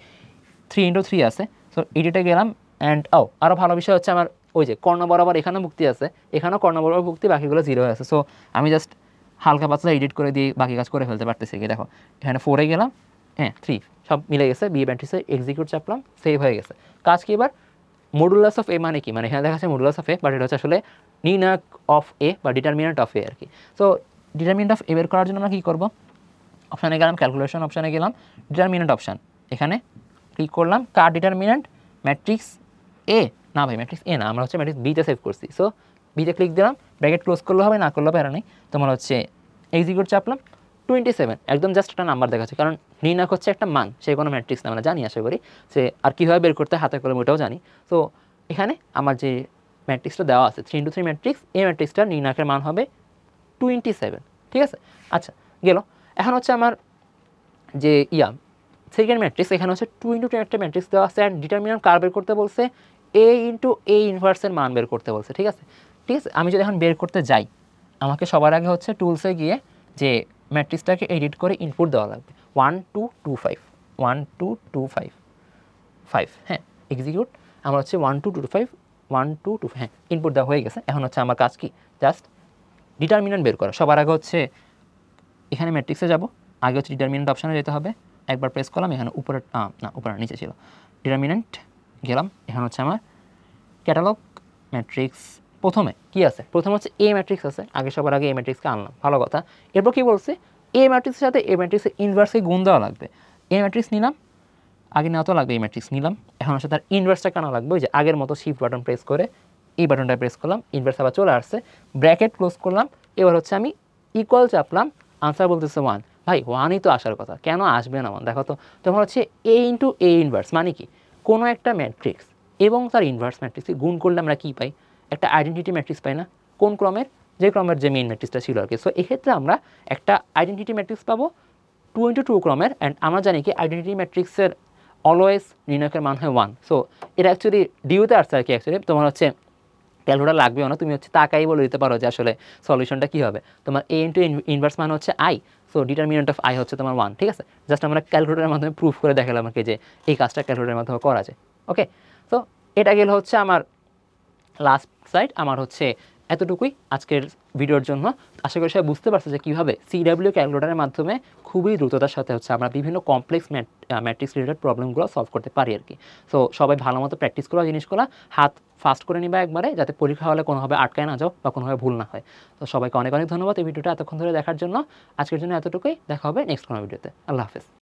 3 × 3 আছে। সো এডিটে গেলাম অ্যান্ড আরও ভালো বিষয় হচ্ছে আমার ওই যে কর্ণ বরাবর এখানেও ভুক্তি আছে, এখানেও কর্ণ বরাবর ভুক্তি, বাকিগুলো 0 আছে। সো আমি জাস্ট হালকা পাতলা এডিট করে দিয়ে বাকি কাজ করে ফেলতে পারতেছি কি। দেখো এখানে 4-এ গেলাম, হ্যাঁ 3 সব মিলে গেছে, বি ম্যাট্রিক্সে এক্সিকিউট চাপলাম, সেভ হয়ে গেছে। কাজ কি এবার? মডুলাস অফ এ মানে কি? মানে এখানে দেখা যাচ্ছে মডুলাস অফ এ, বাট এটা হচ্ছে আসলে নির্ণায়ক অফ এ বা ডিটারমিনেন্ট অফ এ আর কি। সো ডিটারমিনেন্ট অফ এ বের করার জন্য আমরা কী করবো? অপশানে গেলাম, ক্যালকুলেশন অপশানে গেলাম, ডিটারমিনেন্ট অপশান এখানে ক্লিক করলাম। কার ডিটারমিনেন্ট? ম্যাট্রিক্স এ না ভাই, ম্যাট্রিক্স এ না, আমরা হচ্ছে ম্যাট্রিক্স বিতে সেভ করছি। সো বিতে ক্লিক দিলাম, ব্র্যাকেট ক্লোজ করলে হবে, না করলে প্যারা নেই। তোমার হচ্ছে এক্সিকিউট চাপলাম, 27 একদম জাস্ট একটা নাম্বার দেখাচ্ছে, কারণ নির্ণায়ক হচ্ছে একটা মান, সে কোনো ম্যাট্রিক্স না আমরা জানি আশা করি, সে আর কীভাবে বের করতে হাতে কলমে ওটাও জানি। তো এখানে আমার যে ম্যাট্রিক্সটা দেওয়া আছে 3 into 3 ম্যাট্রিক্স, এই ম্যাট্রিক্সটার নির্ণায়কের মান হবে 27, ঠিক আছে। আচ্ছা গেল, এখন হচ্ছে আমার যে সেকেন্ড ম্যাট্রিক্স, এখানে হচ্ছে 2 into 2 একটা ম্যাট্রিক্স দেওয়া আছে, অ্যান্ড ডিটারমিনেন্ট কার বের করতে বলছে, a into a ইনভার্সের মান বের করতে বলছে, ঠিক আছে। ঠিক আছে, আমি যদি এখন বের করতে যাই, আমাকে সবার আগে হচ্ছে টুলসে গিয়ে যে ম্যাট্রিক্সটাকে এডিট করে ইনপুট দেওয়া লাগবে 1 2 2 5 1 2 2 5 5, হ্যাঁ এক্সিকিউট। আমার হচ্ছে 1 2 2 5 1 2 2, হ্যাঁ ইনপুট দেওয়া হয়ে গেছে। এখন হচ্ছে আমার কাজ কি, জাস্ট ডিটারমিনেন্ট বের করা। সবার আগে হচ্ছে এখানে ম্যাট্রিক্সে যাব, আগে হচ্ছে ডিটারমিনেন্ট অপশানে যেতে হবে, একবার প্রেস করলাম, এখানে উপরে না উপরে নিচে ছিল ডিটারমিনেন্ট, গেলাম। এখন হচ্ছে আমার ক্যাটালগ ম্যাট্রিক্স, প্রথমে কি আছে, প্রথমে হচ্ছে এ ম্যাট্রিক্স আছে, আগে সবার আগে এ ম্যাট্রিক্সকে আনলাম, ভালো কথা। এরপর কি বলছে, এ ম্যাট্রিক্সের সাথে এ ম্যাট্রিক্সের ইনভার্সকে গুণ দেওয়া লাগবে। এ ম্যাট্রিক্স নিলাম, আগে নেওয়া তো লাগবে, এই ম্যাট্রিক্স নিলাম, এখন হচ্ছে তার ইনভার্সটা কেন লাগবে, ওই যে আগের মতো শিফট বাটন প্রেস করে এই বাটনটা প্রেস করলাম, ইনভার্স আবার চলে আসছে, ব্র্যাকেট ক্লোজ করলাম। এবার হচ্ছে আমি ইকুয়াল চাপলাম, আনসার বলতেছে 1। ভাই 1ই তো আসার কথা, কেন আসবে না 1 দেখো তো। তোমার হচ্ছে a into a ইনভার্স মানে কি, কোনো একটা ম্যাট্রিক্স এবং তার ইনভার্স ম্যাট্রিক্সকে গুণ করলে আমরা কী পাই, একটা আইডেন্টিটি ম্যাট্রিক্স পাই না, কোন ক্রমের, যে ক্রমের যে মেইন ম্যাট্রিক্সটা ছিল আর কি। সো এক্ষেত্রে আমরা একটা আইডেন্টিটি ম্যাট্রিক্স পাবো 2 into 2 ক্রমের, অ্যান্ড আমরা জানি কি আইডেন্টিটি ম্যাট্রিক্সের অলওয়েজ নির্ণায়কের মান হয় 1। সো এটা অ্যাকচুয়ালি ডিউতে আসছে আর কি, অ্যাকচুয়ালি তোমার হচ্ছে ক্যালকুলেটর লাগবেও না, তুমি হচ্ছে তাকাই বলে দিতে পারো যে আসলে সলিউশনটা কী হবে। তোমার a into ইনভার্স মান হচ্ছে i, so determinant of i হচ্ছে তোমার 1, ঠিক আছে। জাস্ট আমরা ক্যালকুলেটরের মাধ্যমে প্রুফ করে দেখালাম আমাকে যে এই কাজটা ক্যালকুলেটরের মাধ্যমে করা যায়। ওকে, তো এটা গেল হচ্ছে আমার লাস্ট স্লাইড। আমার হচ্ছে এতটুকুই আজকের ভিডিওর জন্য। আশা করি সবাই বুঝতে পারছে যে কীভাবে CW ক্যালকুলেটরের মাধ্যমে খুবই দ্রুততার সাথে হচ্ছে আমরা বিভিন্ন কমপ্লেক্স ম্যাট্রিক্স রিলেটেড প্রবলেমগুলো সলভ করতে পারি আর কি। সো সবাই ভালো মতো প্র্যাকটিস করা জিনিসগুলো হাত ফাস্ট করে নিবা একবারে, যাতে পরীক্ষা হলে কোনোভাবে আটকায় না যাও বা কোনোভাবে ভুল না হয়। তো সবাইকে অনেক অনেক ধন্যবাদ এই ভিডিওটা এতক্ষণ ধরে দেখার জন্য। আজকের জন্য এতটুকুই, দেখা হবে নেক্সট কোনো ভিডিওতে। আল্লাহ হাফেজ।